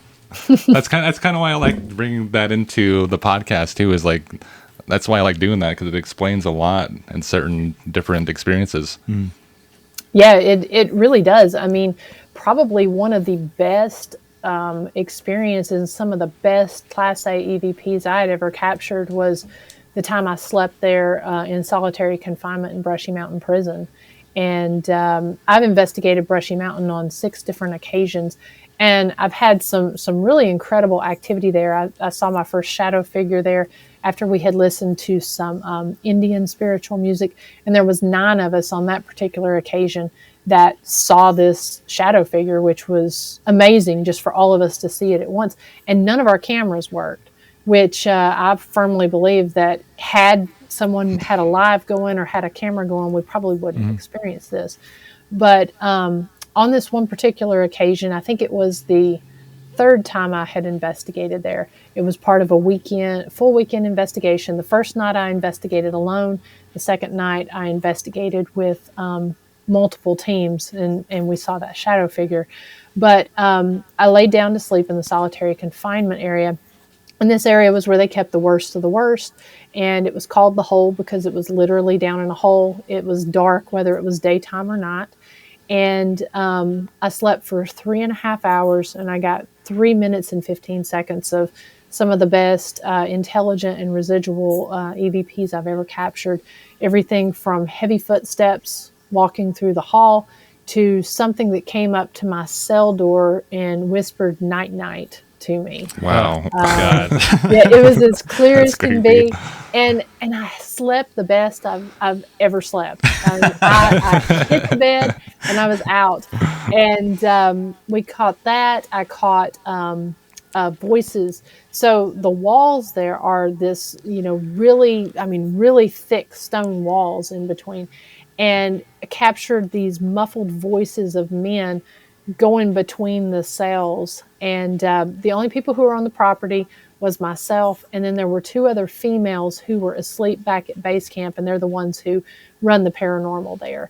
That's kind of why I like bringing that into the podcast too, is like, that's why I like doing that, because it explains a lot in certain different experiences. Yeah, it really does. I mean, probably one of the best experiences, some of the best Class A EVPs I had ever captured was the time I slept there in solitary confinement in Brushy Mountain Prison. And I've investigated Brushy Mountain on 6 different occasions, and I've had some really incredible activity there. I saw my first shadow figure there after we had listened to some Indian spiritual music, and there was 9 of us on that particular occasion that saw this shadow figure, which was amazing just for all of us to see it at once. And none of our cameras worked, which I firmly believe that had someone had a live going or had a camera going, we probably wouldn't have experienced this. But on this one particular occasion, I think it was the 3rd time I had investigated there. It was part of a full weekend investigation. The first night I investigated alone. The second night I investigated with multiple teams, and we saw that shadow figure. But I laid down to sleep in the solitary confinement area. And this area was where they kept the worst of the worst. And it was called the hole because it was literally down in a hole. It was dark, whether it was daytime or not. And I slept for 3.5 hours, and I got 3 minutes and 15 seconds of some of the best intelligent and residual EVPs I've ever captured. Everything from heavy footsteps walking through the hall to something that came up to my cell door and whispered "night night" to me. Wow. God. Yeah, it was as clear as can be. And I slept the best I've ever slept. I hit the bed and I was out. And we caught that. I caught voices. So the walls there are this, you know, really thick stone walls in between. And I captured these muffled voices of men going between the cells. And the only people who were on the property was myself, and then there were 2 other females who were asleep back at base camp, and they're the ones who run the paranormal there.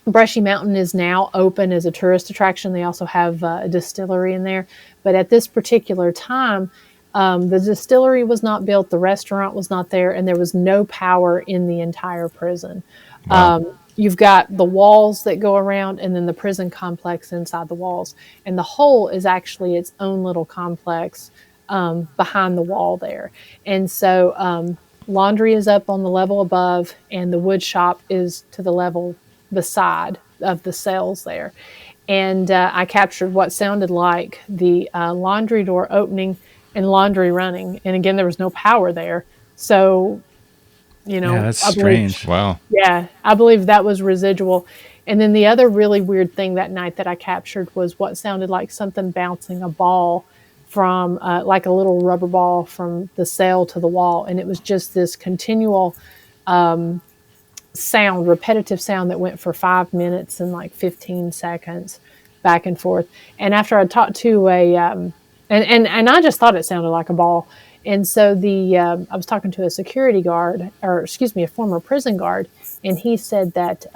Brushy Mountain is now open as a tourist attraction. They also have a distillery in there. But at this particular time, the distillery was not built, the restaurant was not there, and there was no power in the entire prison. Wow. You've got the walls that go around, and then the prison complex inside the walls. And the hole is actually its own little complex behind the wall there. And so laundry is up on the level above, and the wood shop is to the level beside of the cells there. And I captured what sounded like the laundry door opening and laundry running. And again, there was no power there. So, you know, yeah, that's strange. Wow. Yeah, I believe that was residual. And then the other really weird thing that night that I captured was what sounded like something bouncing a ball from like a little rubber ball from the cell to the wall. And it was just this continual sound, repetitive sound that went for 5 minutes and like 15 seconds back and forth. And after I talked to and I just thought it sounded like a ball. And so I was talking to a security guard, a former prison guard, and he said that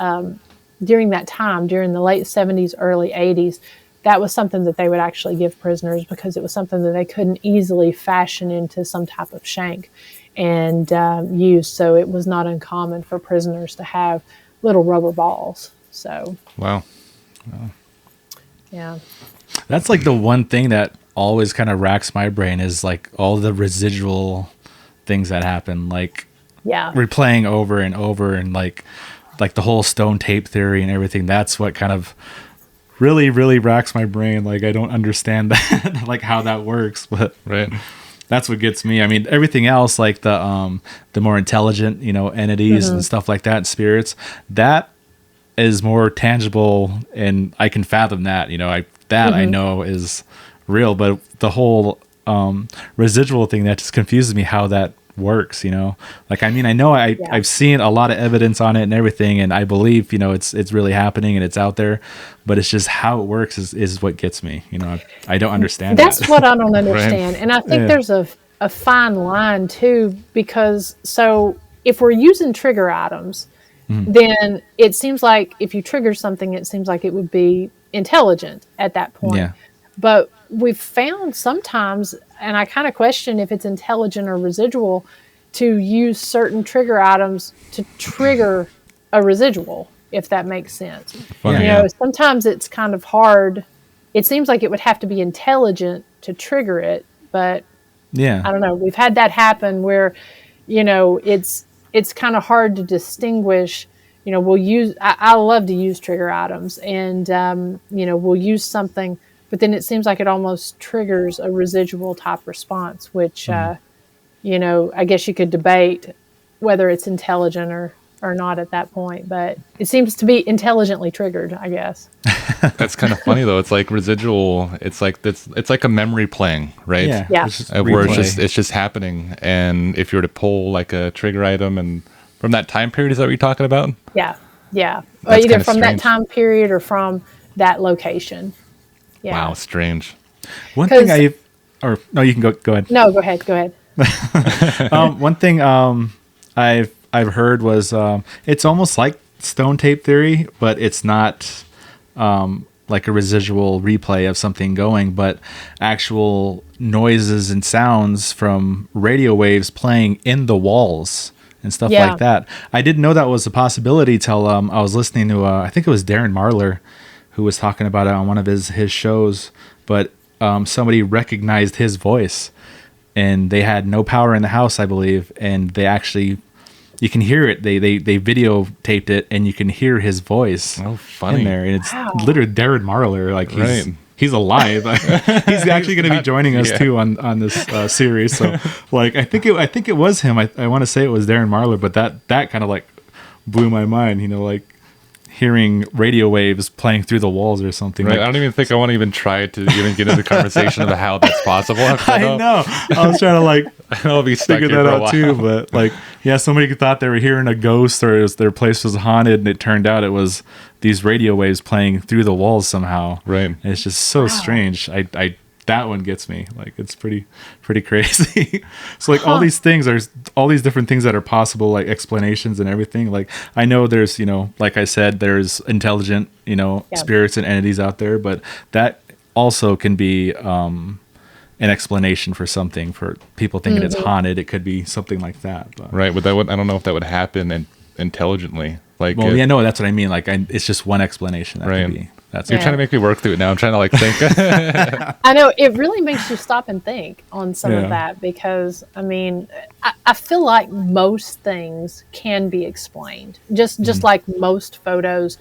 during that time, during the late 70s, early 80s, that was something that they would actually give prisoners because it was something that they couldn't easily fashion into some type of shank and use. So it was not uncommon for prisoners to have little rubber balls. So wow. Yeah. That's like the one thing that always kind of racks my brain is like all the residual things that happen, like replaying over and over, and like the whole stone tape theory and everything. That's what kind of really, really racks my brain. Like, I don't understand that, like how that works, but right. That's what gets me. I mean, everything else, like the more intelligent, entities and stuff like that, spirits, that is more tangible, and I can fathom that. I know is real, but the whole residual thing, that just confuses me how that works. Like, I mean, I know I've seen a lot of evidence on it and everything, and I believe it's really happening and it's out there, but it's just how it works is what gets me. I don't understand. That's what I don't understand. Right. And I think there's a fine line too, because so if we're using trigger items, then it seems like if you trigger something, it seems like it would be intelligent at that point. Yeah. But we've found sometimes, and I kind of question if it's intelligent or residual, to use certain trigger items to trigger a residual, if that makes sense. Funny, sometimes it's kind of hard. It seems like it would have to be intelligent to trigger it, but I don't know. We've had that happen where, it's kind of hard to distinguish. We'll use. I love to use trigger items, and we'll use something, but then it seems like it almost triggers a residual type response, which I guess you could debate whether it's intelligent or not at that point, but it seems to be intelligently triggered, I guess. That's kind of funny though. It's like residual. It's like a memory playing, right? Yeah. Where it's just happening. And if you were to pull like a trigger item and from that time period, is that what you're talking about? Yeah. Or either from that time period or from that location. Yeah. Wow, strange. One thing you can go ahead. No, go ahead. One thing I've heard was it's almost like stone tape theory, but it's not like a residual replay of something going, but actual noises and sounds from radio waves playing in the walls and stuff like that. I didn't know that was a possibility till I was listening to I think it was Darren Marlar who was talking about it on one of his shows, but somebody recognized his voice, and they had no power in the house, I believe, and they actually, you can hear it. They videotaped it, and you can hear his voice in there. And it's literally Darren Marlar. Like he's alive. He's actually going to be joining us too on this series. So like I think it was him. I want to say it was Darren Marlar, but that kind of like blew my mind. Like hearing radio waves playing through the walls or something. Right. I don't even think I want to even try to even get into the conversation of how that's possible. I know. I was trying to I'll be stuck figure that out too, but somebody thought they were hearing a ghost or their place was haunted, and it turned out it was these radio waves playing through the walls somehow. Right. And it's just so strange. I that one gets me. Like, it's pretty crazy. So like all these different things that are possible, like explanations and everything. Like I know there's, like I said, there's intelligent, spirits and entities out there, but that also can be an explanation for something, for people thinking it's haunted. It could be something like that. But. Right. But I don't know if that would happen intelligently. Like, no, that's what I mean. Like it's just one explanation. That could be. You're trying to make me work through it now. I'm trying to think. I know, it really makes you stop and think on some of that, because I mean, I feel like most things can be explained. Just like most photos,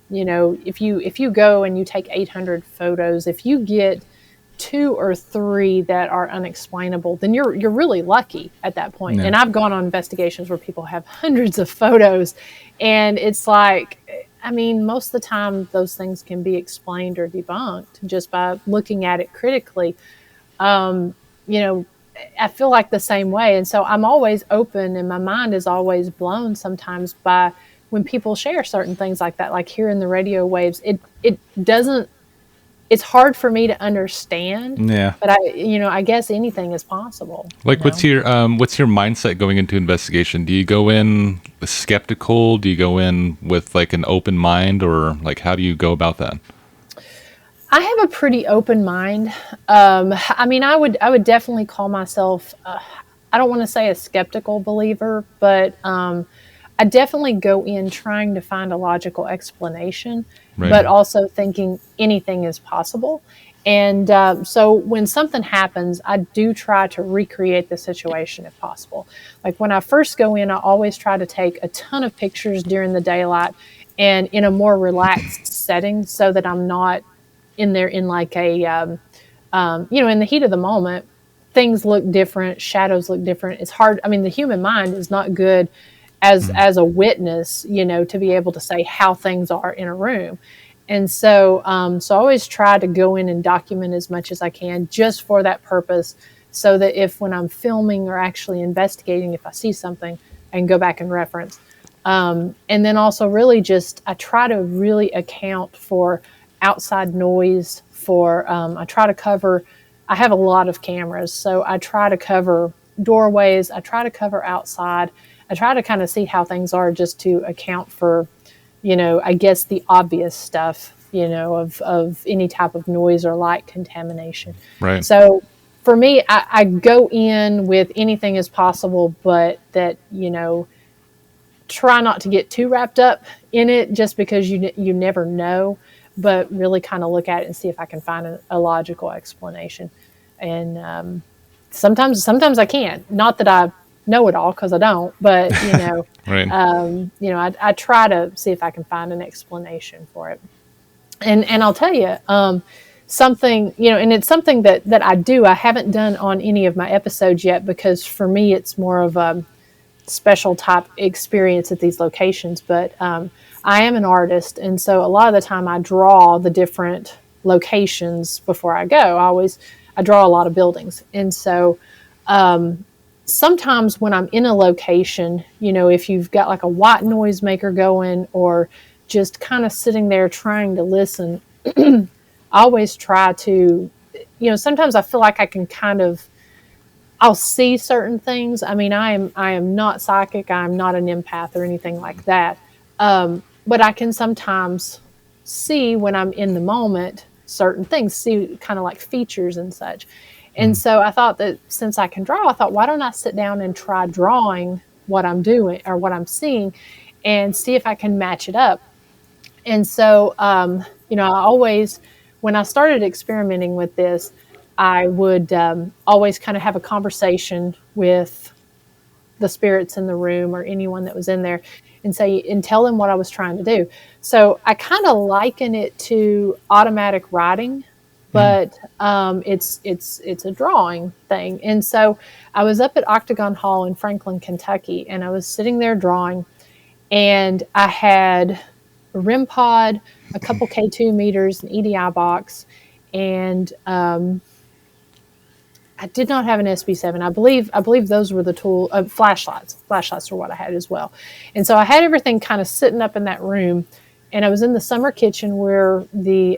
if you go and you take 800 photos, if you get 2 or 3 that are unexplainable, then you're really lucky at that point. Yeah. And I've gone on investigations where people have hundreds of photos, and it's like, I mean, most of the time those things can be explained or debunked just by looking at it critically. I feel like the same way. And so I'm always open, and my mind is always blown sometimes by when people share certain things like that, like hearing the radio waves. It's hard for me to understand. Yeah. But I guess anything is possible. Like, what's your mindset going into investigation? Do you go in skeptical? Do you go in with like an open mind, or like how do you go about that? I have a pretty open mind. I mean, I would definitely call myself, I don't want to say a skeptical believer, but I definitely go in trying to find a logical explanation, but also thinking anything is possible. And so when something happens, I do try to recreate the situation if possible. Like when I first go in, I always try to take a ton of pictures during the daylight and in a more relaxed setting, so that I'm not in there in like a, in the heat of the moment, things look different, shadows look different. It's hard. I mean, the human mind is not good as a witness, to be able to say how things are in a room. And so, so I always try to go in and document as much as I can just for that purpose, so that if when I'm filming or actually investigating, if I see something, I can go back and reference. And then also really I try to really account for outside noise I try to cover, I have a lot of cameras, so I try to cover doorways, I try to cover outside, I try to kind of see how things are just to account for, I guess the obvious stuff, of any type of noise or light contamination. Right. So for me, I go in with anything as possible, but that, try not to get too wrapped up in it just because you never know, but really kind of look at it and see if I can find a logical explanation. And sometimes I can't. Not that I know it all, because I don't, but, right. I try to see if I can find an explanation for it. And I'll tell you, something, and it's something that I do. I haven't done on any of my episodes yet, because for me, it's more of a special type experience at these locations. But I am an artist, and so a lot of the time I draw the different locations before I go. I draw a lot of buildings, and so sometimes when I'm in a location, if you've got like a white noise maker going, or just kind of sitting there trying to listen, I always try to, sometimes I feel like I can I'll see certain things. I mean, I am not psychic. I'm not an empath or anything like that. But I can sometimes see, when I'm in the moment, certain things, see kind of like features and such. And so I thought that since I can draw, I thought, why don't I sit down and try drawing what I'm doing or what I'm seeing, and see if I can match it up. And so, I always, when I started experimenting with this, I would always kind of have a conversation with the spirits in the room or anyone that was in there, and tell them what I was trying to do. So I kind of liken it to automatic writing, but it's a drawing thing. And so I was up at Octagon Hall in Franklin, Kentucky, and I was sitting there drawing, and I had a REM pod, a couple K2 meters, an EDI box, and I did not have an SB7. I believe those were the flashlights. Flashlights were what I had as well. And so I had everything kind of sitting up in that room, and I was in the summer kitchen where the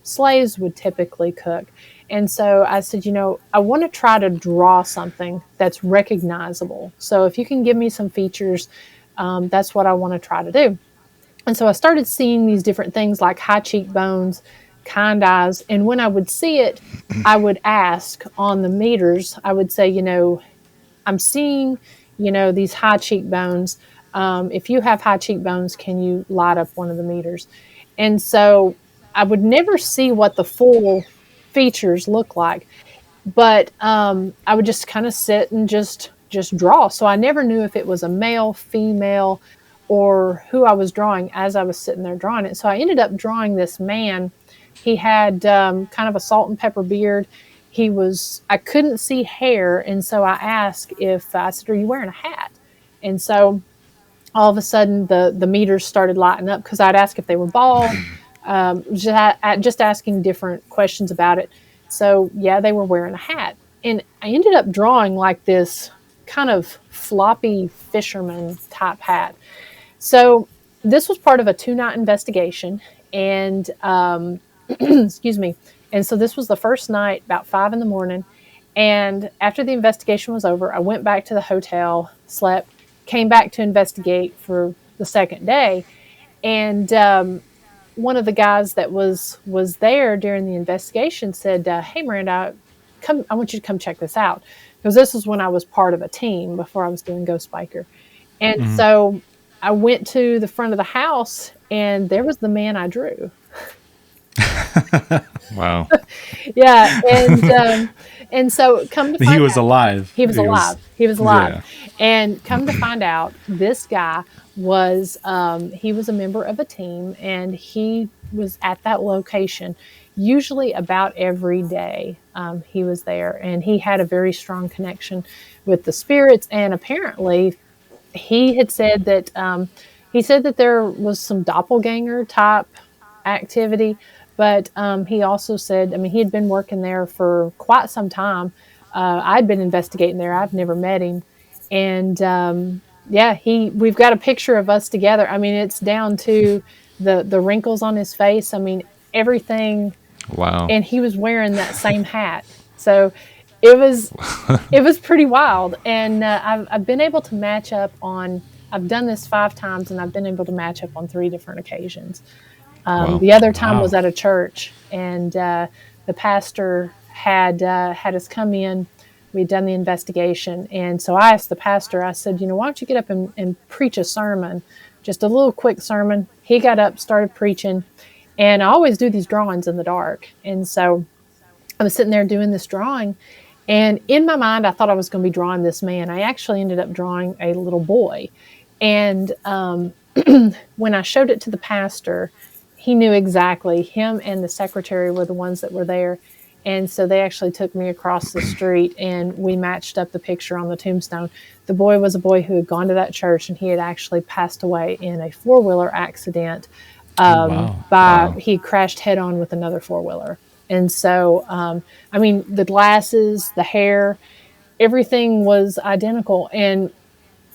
slaves would typically cook. And so I said, I want to try to draw something that's recognizable. So if you can give me some features, that's what I want to try to do. And so I started seeing these different things like high cheekbones, kind eyes. And when I would see it, I would ask on the meters, I would say, I'm seeing, these high cheekbones. If you have high cheekbones, can you light up one of the meters? And so I would never see what the full features look like, but I would just kind of sit and just draw. So I never knew if it was a male, female, or who I was drawing as I was sitting there drawing it. So I ended up drawing this man. He had kind of a salt and pepper beard. I couldn't see hair. And so I asked I said, are you wearing a hat? And so all of a sudden the meters started lighting up, because I'd ask if they were bald, just asking different questions about it. So yeah, they were wearing a hat. And I ended up drawing like this kind of floppy fisherman type hat. So this was part of a 2-night investigation, and excuse me. And so this was the first night, about 5 a.m. And after the investigation was over, I went back to the hotel, slept, came back to investigate for the second day. And one of the guys that was there during the investigation said, hey, Miranda, I want you to come check this out. Because this was when I was part of a team before I was doing Ghost Biker. And so I went to the front of the house, and there was the man I drew. Wow. Yeah. And so come to find out, he was alive. He was alive. Yeah. And come to find out, this guy was, he was a member of a team, and he was at that location. usually about every day he was there, and he had a very strong connection with the spirits. And apparently, he had said that there was some doppelganger type activity, but he also said, I mean, he had been working there for quite some time. I'd been investigating there. I've never met him, and we've got a picture of us together. I mean, it's down to the wrinkles on his face. I mean, everything. Wow. And he was wearing that same hat, so it was pretty wild. And I've been able to match up on. I've done this 5 times, and I've been able to match up on 3 different occasions. Wow. The other time was at a church, and the pastor had us come in. We'd done the investigation, and so I asked the pastor, I said, why don't you get up and preach a sermon, just a little quick sermon. He got up, started preaching, and I always do these drawings in the dark. And so I was sitting there doing this drawing, and in my mind, I thought I was going to be drawing this man. I actually ended up drawing a little boy. And when I showed it to the pastor, he knew exactly. Him and the secretary were the ones that were there. And so they actually took me across the street, and we matched up the picture on the tombstone. The boy was a boy who had gone to that church, and he had actually passed away in a 4-wheeler accident. He crashed head on with another 4-wheeler. And so, I mean, the glasses, the hair, everything was identical. And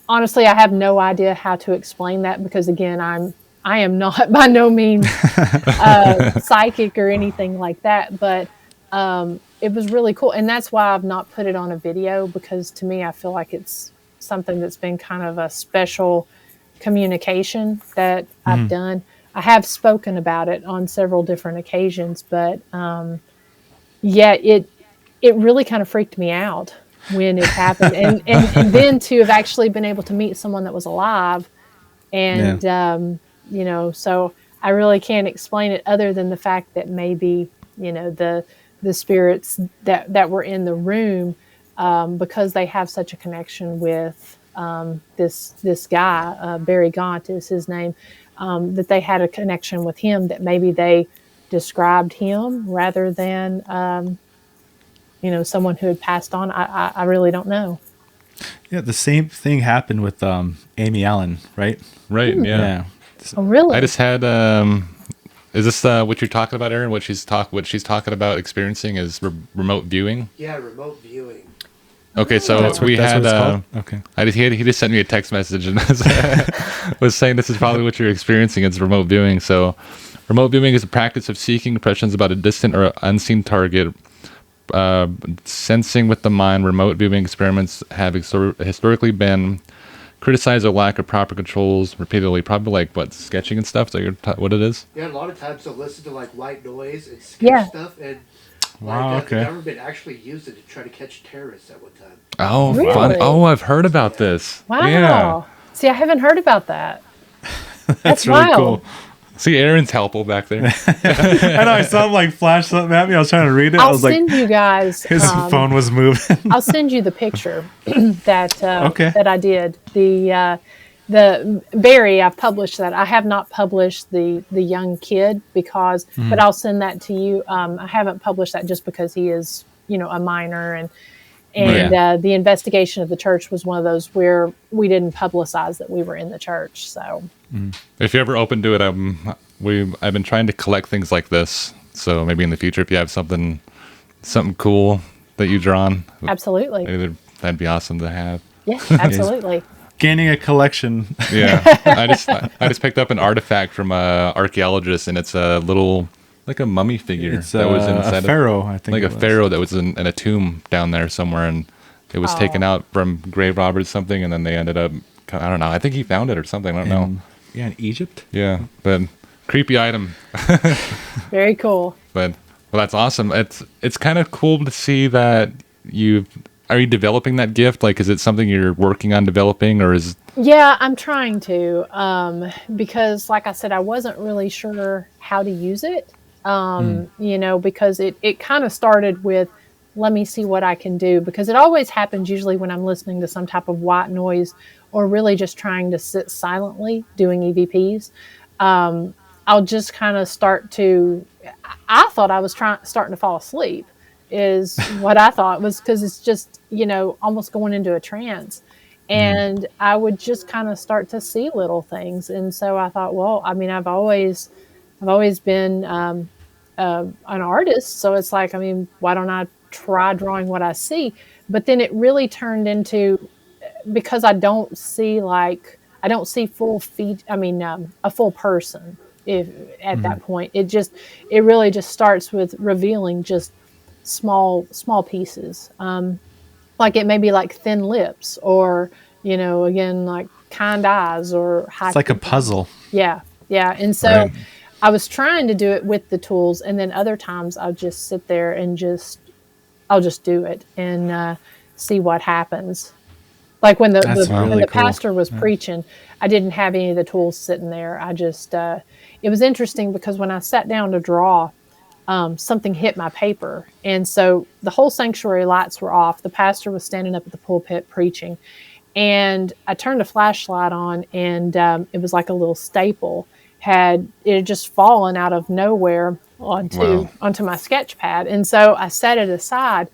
honestly, I have no idea how to explain that, because again, I am not by no means psychic or anything like that, but it was really cool. And that's why I've not put it on a video, because to me, I feel like it's something that's been kind of a special communication that I've done. I have spoken about it on several different occasions, but it really kind of freaked me out when it happened. And then to have actually been able to meet someone that was alive, and so I really can't explain it other than the fact that maybe the spirits that were in the room, because they have such a connection with this guy, Barry Gaunt is his name, that they had a connection with him, that maybe they described him rather than someone who had passed on. I really don't know. Yeah, the same thing happened with Amy Allen, right? Right. Yeah. Oh, really? I just had. Is this what you're talking about, Aaron? What she's talking about experiencing is remote viewing. Yeah, remote viewing. Okay, so we had. Okay. He just sent me a text message and was saying this is probably what you're experiencing. It's remote viewing. So, remote viewing is a practice of seeking impressions about a distant or unseen target. Sensing with the mind. Remote viewing experiments have historically been criticized a lack of proper controls repeatedly. Probably like sketching and stuff. So what it is? Yeah, a lot of times they'll listen to like white noise and sketch stuff, and the government actually used it to try to catch terrorists at one time. Oh, really? Fun! Oh, I've heard about this. Wow. Yeah. See, I haven't heard about that. That's really cool. See, Aaron's helpful back there. I know. I saw him like flash something at me. I was trying to read it. I'll send you guys. His phone was moving. I'll send you the picture that I did. The Barry, I've published that. I have not published the young kid because, but I'll send that to you. I haven't published that just because he is, a minor, and the investigation of the church was one of those where we didn't publicize that we were in the church. So, if you're ever open to it, I've been trying to collect things like this. So maybe in the future, if you have something cool that you drawn, absolutely, that'd be awesome to have. Yeah, absolutely. Gaining a collection. Yeah, I just picked up an artifact from a archaeologist, and it's a little like a mummy figure that was inside a pharaoh. I think like a pharaoh that was in a tomb down there somewhere, and it was taken out from grave robbers or something, and then they ended up. I don't know. I think he found it or something. I don't know. Yeah, in Egypt. Yeah, but creepy item. Very cool. But that's awesome. It's kind of cool to see that Are you developing that gift? Like, is it something you're working on developing, or is? Yeah, I'm trying to, because like I said, I wasn't really sure how to use it, because it kind of started with, let me see what I can do, because it always happens usually when I'm listening to some type of white noise or really just trying to sit silently doing EVPs. I'll just kind of start to, I thought I was starting to fall asleep is what I thought was, because it's just, almost going into a trance. And I would just kind of start to see little things. And so I thought, well, I mean, I've always been an artist. So it's like, I mean, why don't I try drawing what I see? But then it really turned into, because I don't see full feet. I mean, a full person. If at that point, it really just starts with revealing just small pieces. Like it may be like thin lips, or again, like kind eyes, or high. It's like a puzzle. Yeah. And so I was trying to do it with the tools, and then other times I'll just sit there and I'll just do it and see what happens. Like when the pastor was preaching, I didn't have any of the tools sitting there. I just it was interesting because when I sat down to draw, something hit my paper. And so the whole sanctuary lights were off. The pastor was standing up at the pulpit preaching. And I turned a flashlight on, and it was like a little staple. It had just fallen out of nowhere onto my sketch pad. And so I set it aside.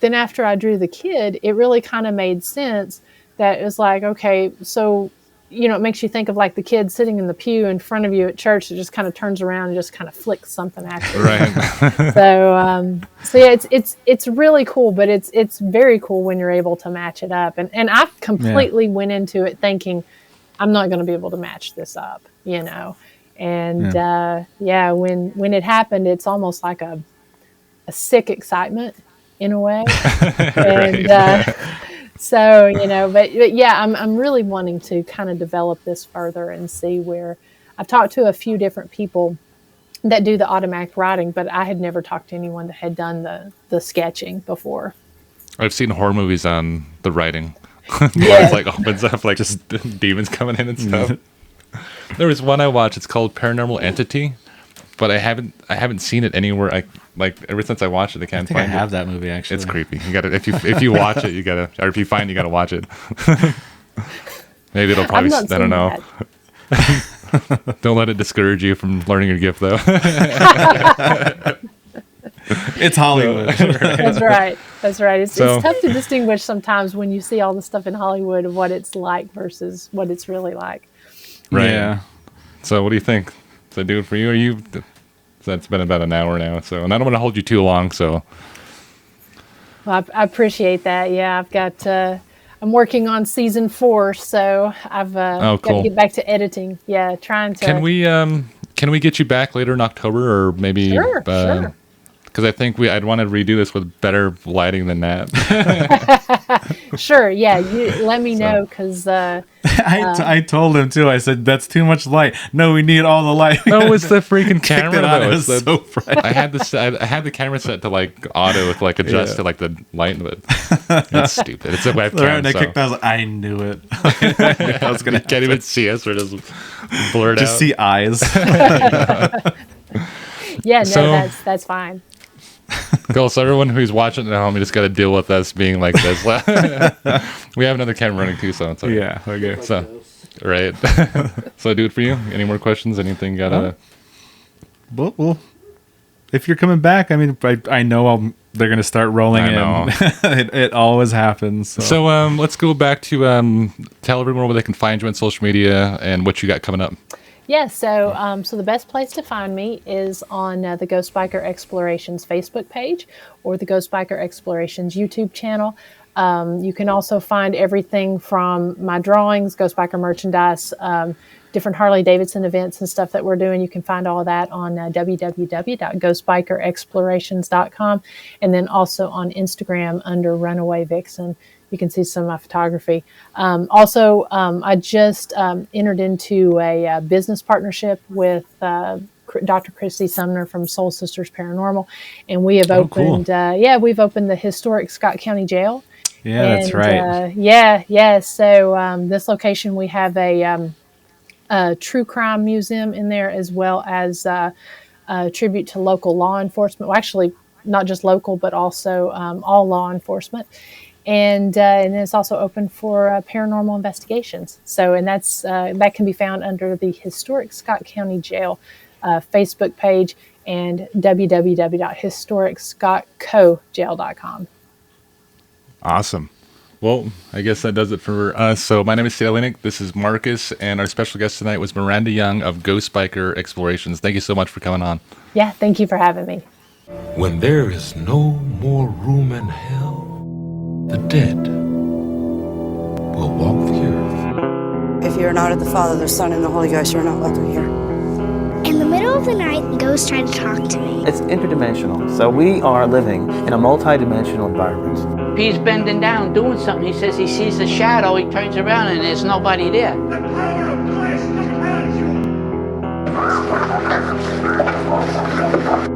Then after I drew the kid, it really kind of made sense that it was like, okay, so it makes you think of like the kid sitting in the pew in front of you at church that just kind of turns around and just kind of flicks something at you. Right. So yeah, it's really cool, but it's very cool when you're able to match it up. And I completely went into it thinking I'm not going to be able to match this up, And when it happened, it's almost like a sick excitement in a way. And so, but yeah, I'm really wanting to kind of develop this further and see where I've talked to a few different people that do the automatic writing, but I had never talked to anyone that had done the sketching before. I've seen horror movies on the writing. Where it's like opens up like just demons coming in and stuff. There was one I watched. It's called Paranormal Entity, but I haven't seen it anywhere. Ever since I watched it, I can't find it. I have that movie actually. It's creepy. You gotta if you watch it, or if you find, you gotta watch it. Maybe it'll probably. I don't know. Don't let it discourage you from learning your gift, though. It's Hollywood. That's right. It's tough to distinguish sometimes when you see all the stuff in Hollywood of what it's like versus what it's really like. Right. Yeah. So, what do you think? Does that do it for you? That's been about an hour now. So, and I don't want to hold you too long. So, well, I appreciate that. Yeah, I've got. I'm working on season 4, so I've got to get back to editing. Yeah, trying to. Can we get you back later in October, or maybe? Sure. Because I think I'd want to redo this with better lighting than that. Sure. Yeah. You let me know, because I told him too. I said that's too much light. No, we need all the light. No, it's the freaking camera. It was so bright. I had the camera set to like auto with like adjust to like the light, but it's stupid. It's a webcam. I kicked. I knew it. I was gonna. You can't even see us. We're just blurred out. Just see eyes. Yeah. No, that's fine. Cool. So everyone who's watching at home, you just got to deal with us being like this. We have another camera running too, so it's okay. Yeah. Okay. So, right. So, do it for you. Any more questions? Anything you gotta? Well, if you're coming back, I mean, I know they're gonna start rolling in. It always happens. So let's go back to tell everyone where they can find you on social media and what you got coming up. Yeah, so the best place to find me is on the Ghost Biker Explorations Facebook page or the Ghost Biker Explorations YouTube channel. You can also find everything from my drawings, Ghost Biker merchandise, different Harley-Davidson events and stuff that we're doing. You can find all of that on www.ghostbikerexplorations.com, and then also on Instagram under Runaway Vixen. You can see some of my photography. I just entered into a business partnership with Dr. Christy Sumner from Soul Sisters Paranormal, and we have opened. Cool. We've opened the historic Scott County Jail. Yeah, and, that's right. So this location, we have a true crime museum in there, as well as a tribute to local law enforcement. Well, actually, not just local, but also all law enforcement. And then it's also open for paranormal investigations. So, and that can be found under the historic Scott County Jail. Facebook page, and www.historicscottcojail.com. Awesome. Well, I guess that does it for us. So my name is Cdale Enick. This is Markus, and our special guest tonight was Miranda Young of Ghost Biker Explorations. Thank you so much for coming on. Yeah, thank you for having me. When there is no more room in hell, the dead will walk the earth. If you're not of the Father, the Son, and the Holy Ghost, you're not welcome here. In the middle of the night, ghosts try to talk to me. It's interdimensional, so we are living in a multi-dimensional environment. He's bending down, doing something. He says he sees a shadow. He turns around and there's nobody there. The power of Christ compels you.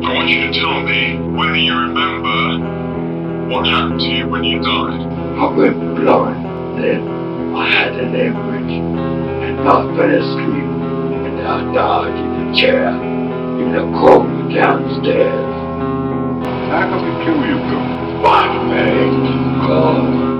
I want you to tell me whether you remember what happened to you when you died. I went blind, then I had an hemorrhage, and I fell asleep, and I died in a chair, in the corner downstairs. How come you kill you, girl? By faith, God.